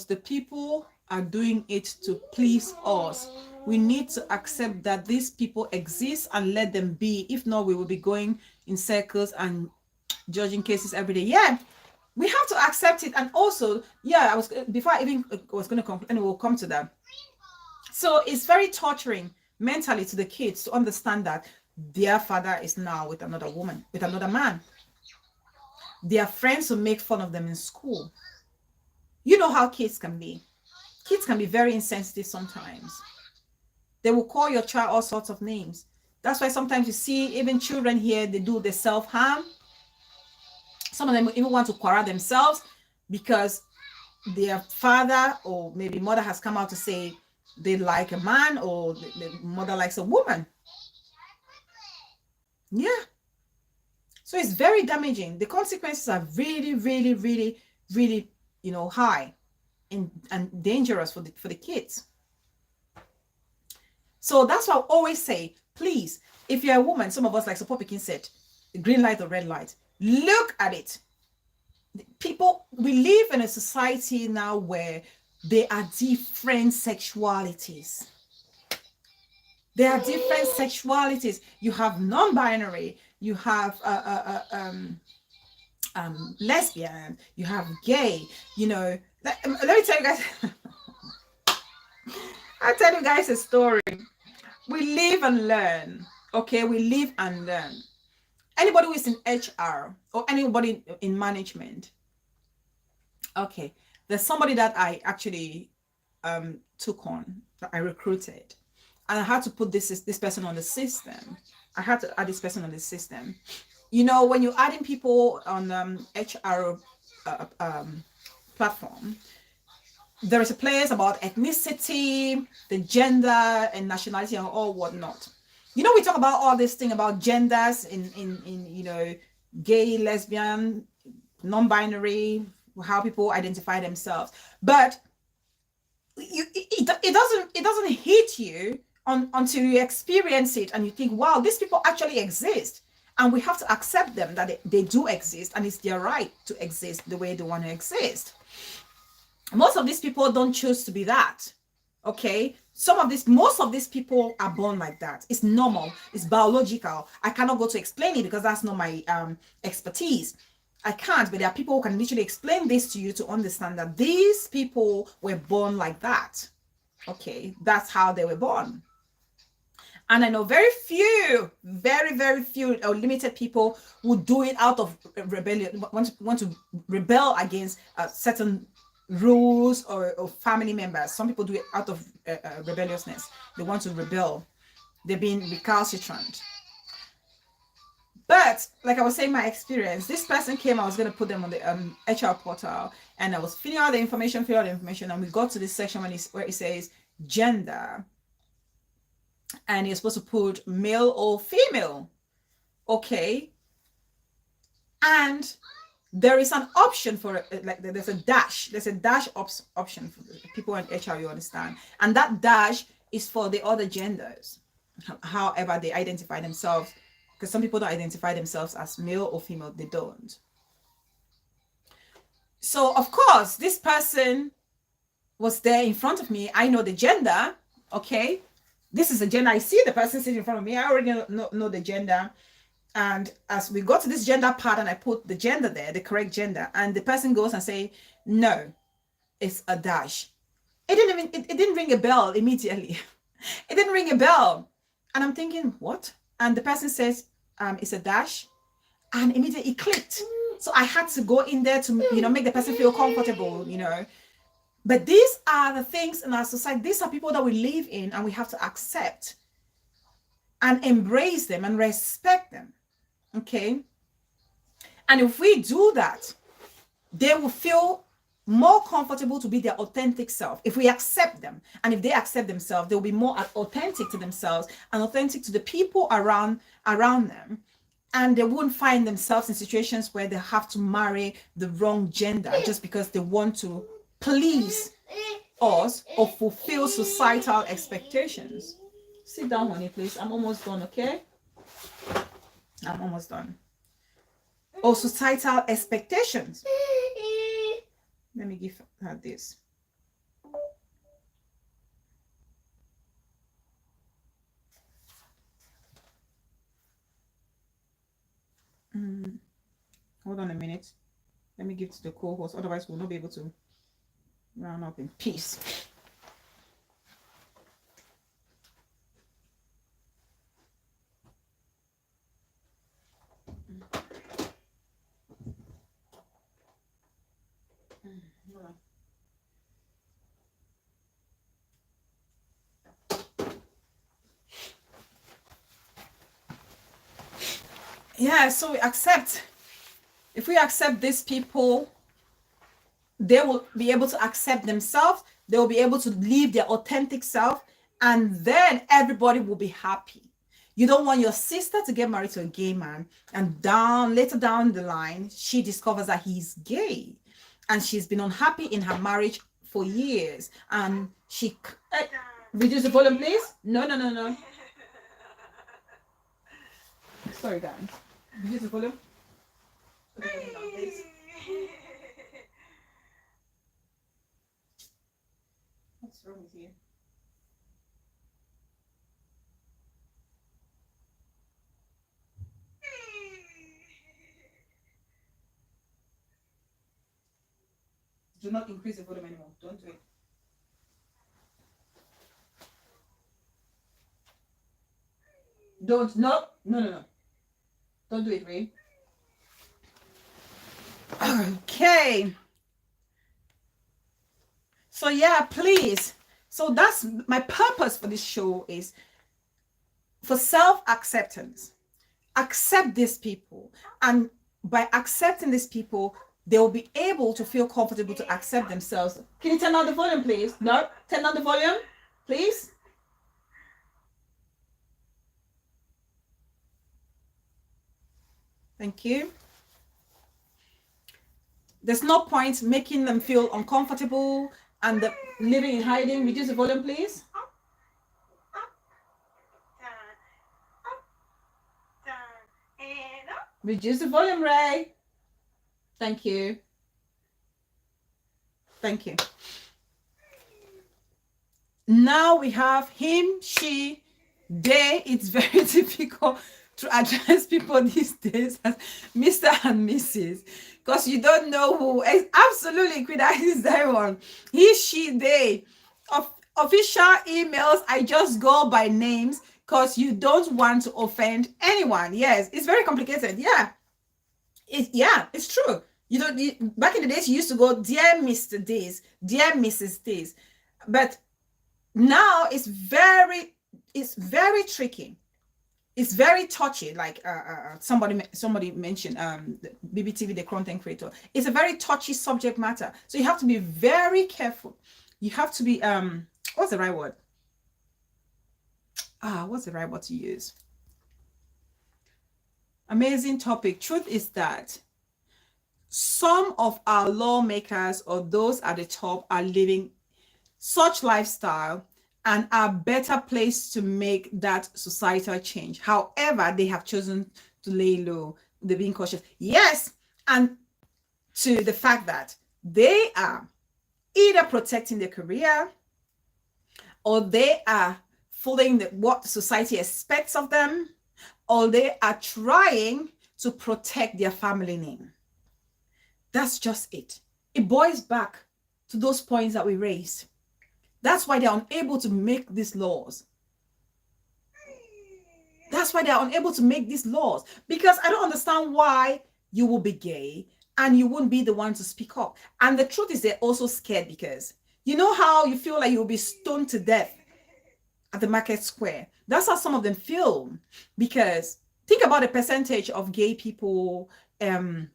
the people are doing it to please us. We need to accept that these people exist and let them be. If not, we will be going in circles judging cases every day. Yeah, we have to accept it. And also, yeah, before I even was going to conclude, and we'll come to that. So it's very torturing mentally to the kids to understand that their father is now with another woman, with another man. Their friends will make fun of them in school. You know how kids can be. Kids can be very insensitive sometimes. They will call your child all sorts of names. That's why sometimes you see even children here, they do the self-harm. Some of them even want to quarrel themselves because their father or maybe mother has come out to say they like a man or the mother likes a woman. Yeah. So it's very damaging. The consequences are really, really, really, really, high and dangerous for the kids. So that's why I always say, please, if you're a woman, some of us, like Support Pekin said, green light or red light, look at it. We live in a society now where there are different sexualities. There are different sexualities. You have non-binary, you have lesbian, you have gay, let me tell you guys, I'll tell you guys a story. We live and learn, okay? We live and learn. anybody who is in HR or anybody in management, okay, there's somebody that I actually took on, that I recruited, and I had to put this person on the system. I had to add this person on the system. You know, when you're adding people on HR platform, there is a place about ethnicity, the gender, and nationality, and all whatnot. You know, we talk about all this thing about genders in you know, gay, lesbian, non-binary, how people identify themselves, but it doesn't hit you until you experience it and you think, wow, these people actually exist, and we have to accept them, that they do exist, and it's their right to exist the way they want to exist. Most of these people don't choose to be that. Okay, most of these people are born like that. It's normal, it's biological. I cannot go to explain it because that's not my expertise. I can't, but there are people who can literally explain this to you to understand that these people were born like that. Okay, that's how they were born. And I know very few, very few or limited people who do it out of rebellion, want to rebel against certain rules or family members. Some people do it out of rebelliousness. They want to rebel. They've been recalcitrant. But like I was saying, my experience, this person came, I was going to put them on the HR portal, and I was filling out the information, and we got to this section where it says gender, and you're supposed to put male or female. Okay. And there is an option for it, like there's a dash option for people in HR, you understand, and that dash is for the other genders, however they identify themselves, because some people don't identify themselves as male or female, they don't. So of course this person was there in front of me. I know the gender. Okay, this is the gender. I see the person sitting in front of me. I already know the gender. And as we got to this gender part, and I put the gender there, the correct gender, and the person goes and say, no, it's a dash. It didn't ring a bell immediately. It didn't ring a bell. And I'm thinking, what? And the person says, it's a dash. And immediately it clicked. So I had to go in there to, make the person feel comfortable, But these are the things in our society. These are people that we live in, and we have to accept and embrace them and respect them. Okay. And if we do that, they will feel more comfortable to be their authentic self. If we accept them, and if they accept themselves, they'll be more authentic to themselves and authentic to the people around them. And they won't find themselves in situations where they have to marry the wrong gender just because they want to please us or fulfill societal expectations. Sit down, honey, please. I'm almost done, okay? I'm almost done. Or societal expectations. Let me give her this. Hold on a minute. Let me give to the co-host. Otherwise, we'll not be able to round up in peace. Yeah, so if we accept these people, they will be able to accept themselves, they will be able to live their authentic self, and then everybody will be happy. You don't want your sister to get married to a gay man, and later down the line, she discovers that he's gay, and she's been unhappy in her marriage for years, and she... reduce the volume, please. No. Sorry, guys. Reduce the volume. Put the volume down, please. What's wrong with you? Do not increase the volume anymore. Don't do it. Don't. No. Don't do it, Ray. Okay. So yeah, please. So that's my purpose for this show, is for self-acceptance. Accept these people, and by accepting these people, they will be able to feel comfortable to accept themselves. Can you turn down the volume, please? No, turn down the volume, please. Thank you. There's no point making them feel uncomfortable and living in hiding. Reduce the volume, please. Reduce the volume, Ray. Thank you. Thank you. Now we have him, she, they. It's very difficult to address people these days as Mr. and Mrs. because you don't know who. Absolutely, that is that one. He, she, they. Official emails, I just go by names because you don't want to offend anyone. Yes, it's very complicated. Yeah, it's true. You don't. Back in the days, you used to go, dear Mr. This, dear Mrs. This, but now it's very tricky. It's very touchy. Like somebody mentioned, the BBTV, the content creator. It's a very touchy subject matter. So you have to be very careful. You have to be what's the right word? What's the right word to use? Amazing topic. Truth is that some of our lawmakers or those at the top are living such lifestyle and are better placed to make that societal change. However, they have chosen to lay low. They're being cautious. Yes, and to the fact that they are either protecting their career or they are following what society expects of them, or they are trying to protect their family name. That's just it. It boils back to those points that we raised. That's why they're unable to make these laws. That's why they're unable to make these laws. Because I don't understand why you will be gay and you wouldn't be the one to speak up. And the truth is they're also scared because you know how you feel like you'll be stoned to death at the market square. That's how some of them feel. Because think about the percentage of gay people among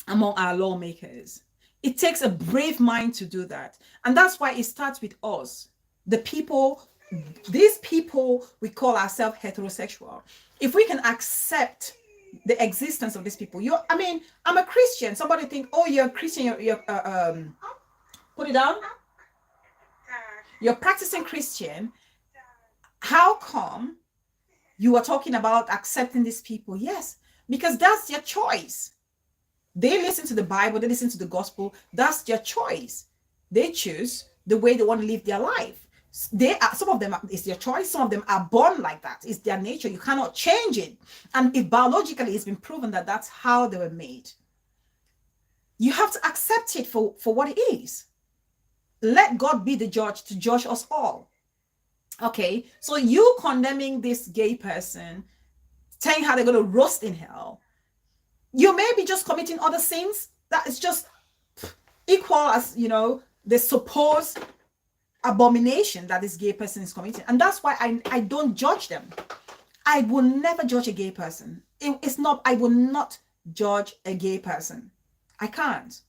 our lawmakers. It takes a brave mind to do that. And that's why it starts with us. The people, these people, we call ourselves heterosexual. If we can accept the existence of these people, I'm a Christian. Somebody think, oh, you're a Christian, put it down. You're practicing Christian. How come you are talking about accepting these people? Yes, because that's their choice. They listen to the Bible, they listen to the gospel. That's their choice. They choose the way they want to live their life. Some of them is their choice. Some of them are born like that. It's their nature. You cannot change it. And if biologically it's been proven that that's how they were made, you have to accept it for what it is. Let God be the judge to judge us all. Okay, so you condemning this gay person, saying how they're going to roast in hell, you may be just committing other sins that is just equal as, the supposed abomination that this gay person is committing. And that's why I don't judge them. I will never judge a gay person. I will not judge a gay person. I can't.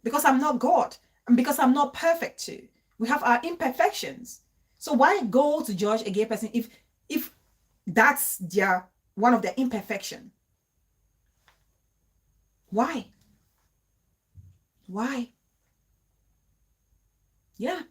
Because I'm not God. And because I'm not perfect too. We have our imperfections. So why go to judge a gay person if that's one of their imperfection? Why? Yeah,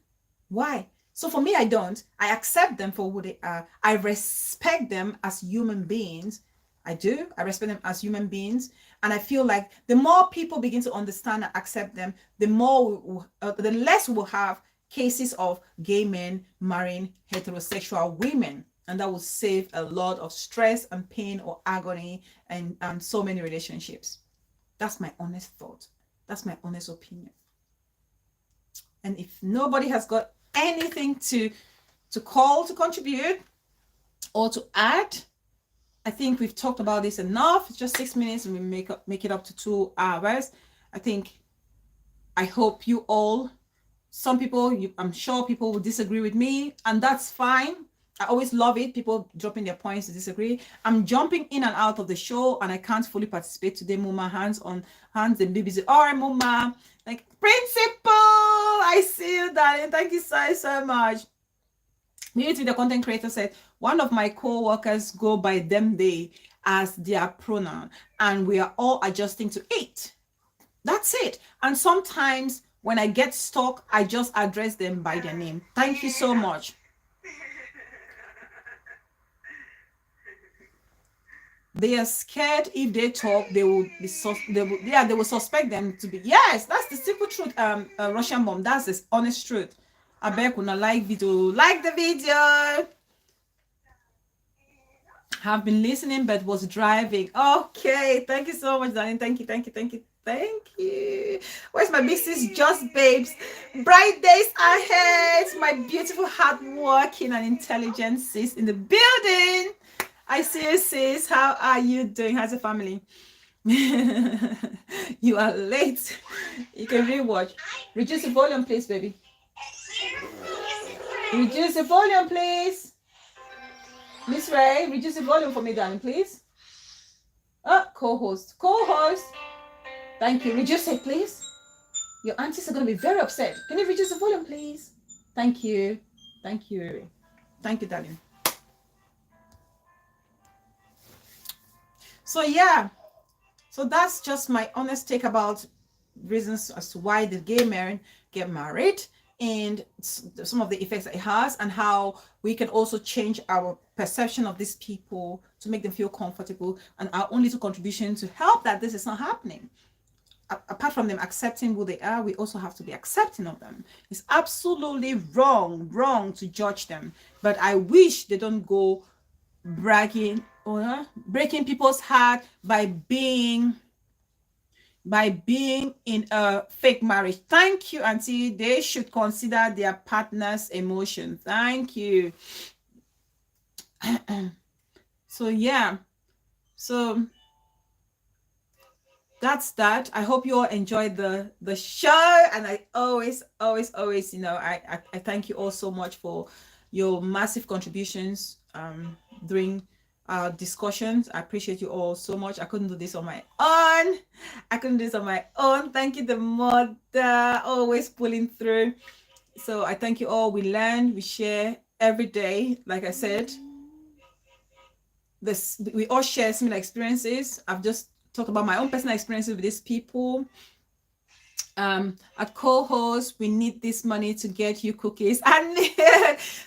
why? So for me, I don't. I accept them for who they are. I respect them as human beings. I do. I respect them as human beings. And I feel like the more people begin to understand and accept them, the less we'll have cases of gay men marrying heterosexual women. And that will save a lot of stress and pain or agony and so many relationships. That's my honest thought. That's my honest opinion. And if nobody has got anything to call to contribute or to add, I think we've talked about this enough. It's just 6 minutes and we make it up to 2 hours. I hope you all, some people, I'm sure people will disagree with me, and that's fine. I always love it, people dropping their points to disagree. I'm jumping in and out of the show and I can't fully participate today. Muma, hands on hands and babies. All right, Muma. Like, Principal, I see you, darling. Thank you so much. Beauty, the content creator, said, one of my co-workers go by them, they as their pronoun, and we are all adjusting to it. That's it. And sometimes when I get stuck, I just address them by their name. Thank you so much. They are scared if they talk, they will suspect them to be. Yes, that's the simple truth. Russian mom, that's the honest truth. I beg you like the video. Have been listening but was driving. Okay, thank you so much, darling. Thank you. Where's my big sis? Just babes. Bright days ahead. My beautiful, hardworking and intelligent sis in the building. I see you, sis. How are you doing? How's the family? You are late. You can rewatch. Reduce the volume, please, baby. Reduce the volume, please. Miss Ray, reduce the volume for me, darling, please. Co-host. Thank you. Reduce it, please. Your aunties are going to be very upset. Can you reduce the volume, please? Thank you. Thank you, darling. So yeah, so that's just my honest take about reasons as to why the gay men get married and some of the effects that it has, and how we can also change our perception of these people to make them feel comfortable, and our only contribution to help that this is not happening. Apart from them accepting who they are, we also have to be accepting of them. It's absolutely wrong to judge them, but I wish they don't go bragging or breaking people's heart by being in a fake marriage. Thank you, auntie. They should consider their partner's emotion. Thank you. So yeah, so that's that. I hope you all enjoyed the show, and I always I thank you all so much for your massive contributions during discussions. I appreciate you all so much. I couldn't do this on my own. Thank you, the mother, always pulling through. So I thank you all. We learn, we share every day. Like I said, we all share similar experiences. I've just talked about my own personal experiences with these people. At co-host, we need this money to get you cookies. And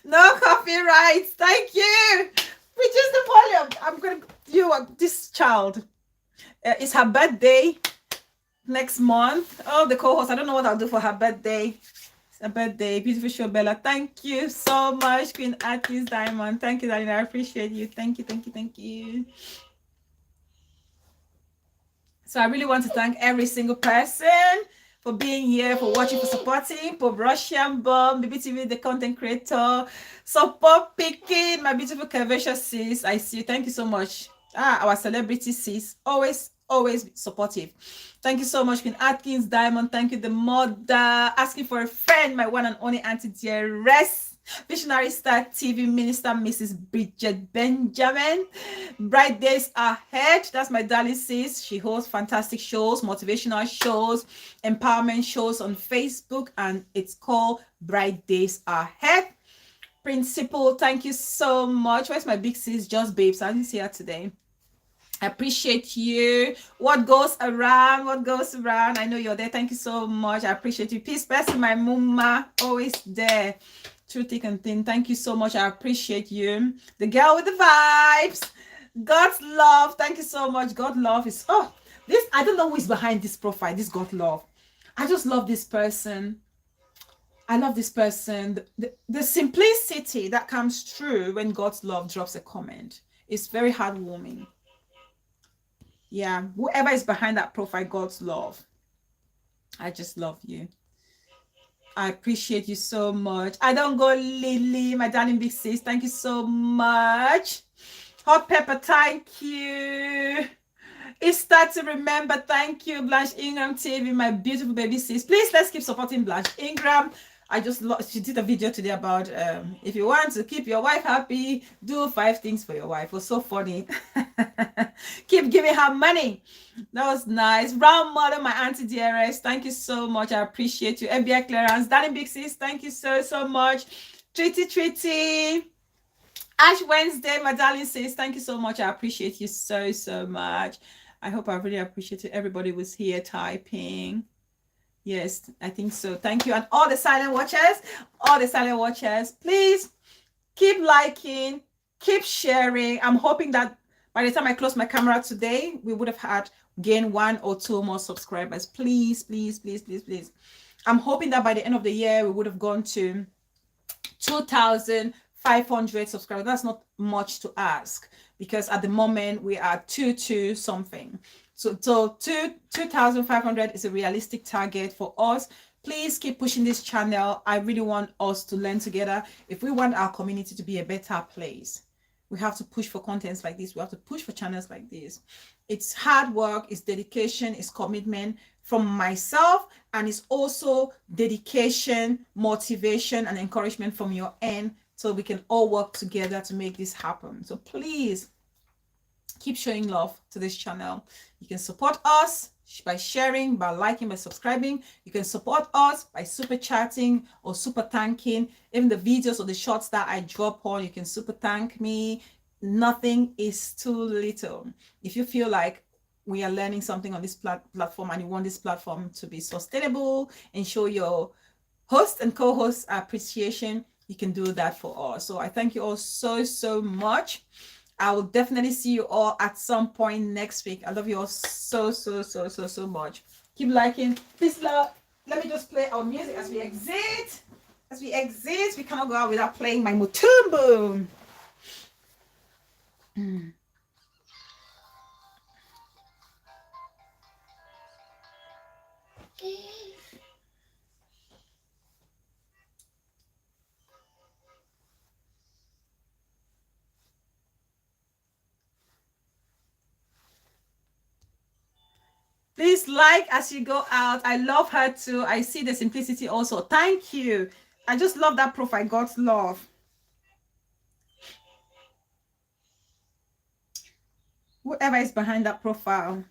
no copyrights. Thank you. Reduce the volume. I'm gonna this child. It's her birthday next month. Oh, the co-host. I don't know what I'll do for her birthday. It's her birthday. Beautiful show, Bella. Thank you so much, Queen Atkins Diamond. Thank you, darling. I appreciate you. Thank you. So I really want to thank every single person for being here, for watching, for supporting, for Russian Bomb, BBTV, the content creator, support picking, my beautiful curvaceous sis. I see you. Thank you so much. Our celebrity sis, always supportive. Thank you so much, Queen Atkins Diamond. Thank you, the mother, asking for a friend, my one and only auntie dearest. Visionary Star TV Minister Mrs. Bridget Benjamin. Bright days ahead. That's my darling sis. She hosts fantastic shows, motivational shows, empowerment shows on Facebook, and it's called Bright Days Ahead. Principal, thank you so much. Where's my big sis? Just babes. I didn't see her today. I appreciate you. What goes around? I know you're there. Thank you so much. I appreciate you. Peace, blessing, my mama, always there. True, thick and thin. Thank you so much. I appreciate you. The girl with the vibes. God's love. Thank you so much. God love is this. I don't know who is behind this profile. This God love. I just love this person. I love this person. The simplicity that comes through when God's love drops a comment is very heartwarming. Yeah, whoever is behind that profile, God's love. I just love you. I appreciate you so much. I don't go Lily, my darling big sis. Thank you so much. Hot Pepper, thank you. It's start to remember. Thank you, Blanche Ingram TV, my beautiful baby sis. Please, let's keep supporting Blanche Ingram. She did a video today about if you want to keep your wife happy, do 5 things for your wife. It was so funny. Keep giving her money. That was nice. Round mother, my auntie dearest, thank you so much. I appreciate you. FBI Clarence, darling big sis, thank you so much. Treaty. Ash Wednesday, my darling sis, thank you so much. I appreciate you so much. I hope I really appreciated everybody who was here typing. Yes, I think so. Thank you. And all the silent watchers, please keep liking, keep sharing. I'm hoping that by the time I close my camera today, we would have had gained 1 or 2 more subscribers. Please. I'm hoping that by the end of the year, we would have gone to 2,500 subscribers. That's not much to ask, because at the moment we are 2 something. So 2,500 is a realistic target for us. Please keep pushing this channel. I really want us to learn together. If we want our community to be a better place, we have to push for contents like this. We have to push for channels like this. It's hard work, it's dedication, it's commitment from myself, and it's also dedication, motivation, and encouragement from your end, so we can all work together to make this happen. So please keep showing love to this channel. You can support us by sharing, by liking, by subscribing. You can support us by super chatting or super thanking. Even the videos or the shorts that I drop on, you can super thank me. Nothing is too little. If you feel like we are learning something on this platform and you want this platform to be sustainable and show your host and co-host appreciation, you can do that for us. So I thank you all so much. I will definitely see you all at some point next week. I love you all so much. Keep liking. Please love. Let me just play our music as we exit. We cannot go out without playing my Mutumbu. Please like as you go out. I love her too. I see the simplicity also. Thank you. I just love that profile. God's love. Whoever is behind that profile.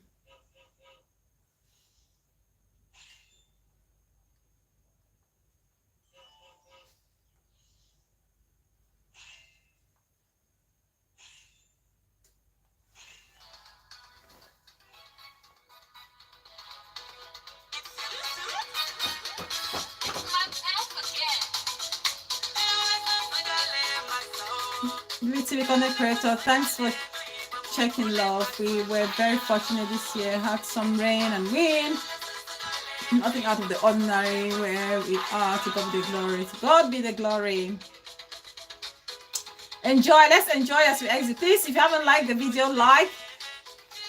Beauty Connect Creator, thanks for checking, love. We were very fortunate this year. Had some rain and wind. Nothing out of the ordinary where we are. To God be the glory. To God be the glory. Enjoy. Let's enjoy as we exit. Please, if you haven't liked the video, like.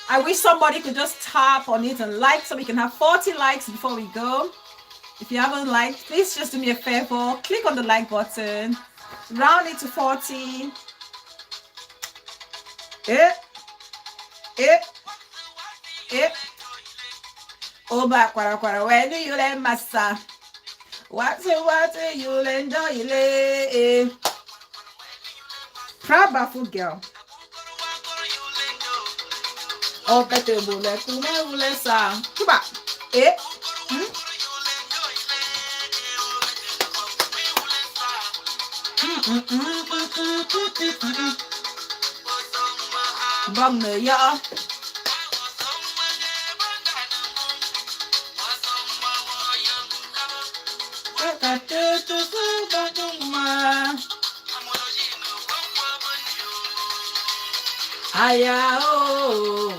I wish somebody could just tap on it and like so we can have 40 likes before we go. If you haven't liked, please just do me a favor. Click on the like button. Round it to 40. Oba kwara when do you let massa? What you lend you proud baffled girl. Oh, better bullet to me, sa. Kuba. Bong nữa ya. Aya o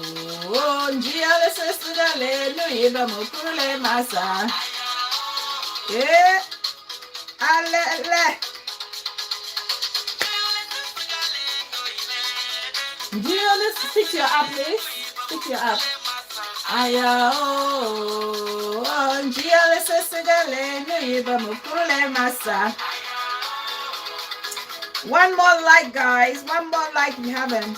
njia le sesida le no iba mukule masa. Ale. Njia le stick your up, please. Stick your up. Aya o njia le sesida le no iba mukule masa. One more like, guys. One more like if you haven't.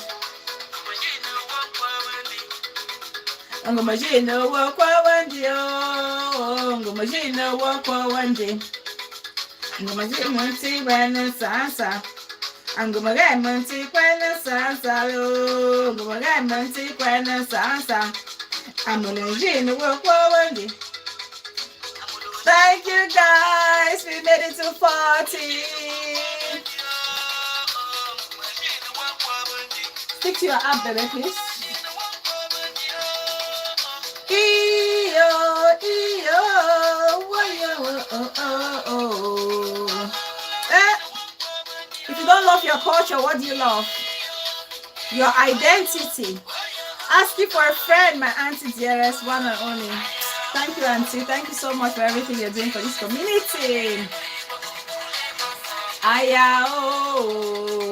I'm gonna machine no work one day. I'm gonna machine no work one day. I'm gonna machine when it's answer. I'm gonna get money when it's answer. I'm gonna get money when it's answer. I'm gonna machine no work one day. Thank you guys. We made it to 40. Stick to your app, baby, please. If you don't love your culture, what do you love? Your identity. Asking for a friend, my auntie dearest, one and only. Thank you, auntie. Thank you so much for everything you're doing for this community. Aya oh.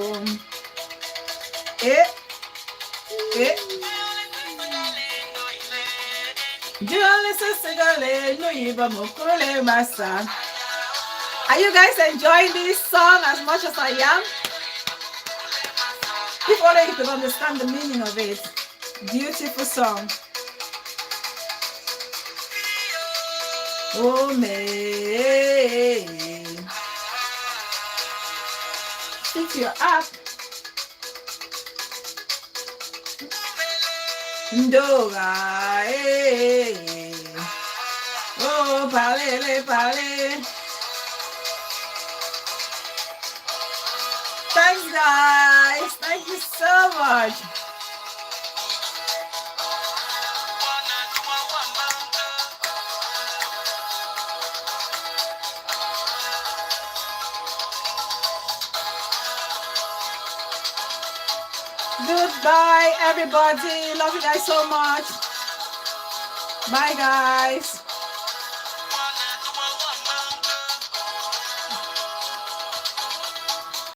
Are you guys enjoying this song as much as I am? If only you could understand the meaning of it. Beautiful song. Oh, me. Stick your app. Ndoga, oh, palele, palele. Thanks, guys. Thank you so much. Goodbye, everybody. Love you guys so much. Bye, guys.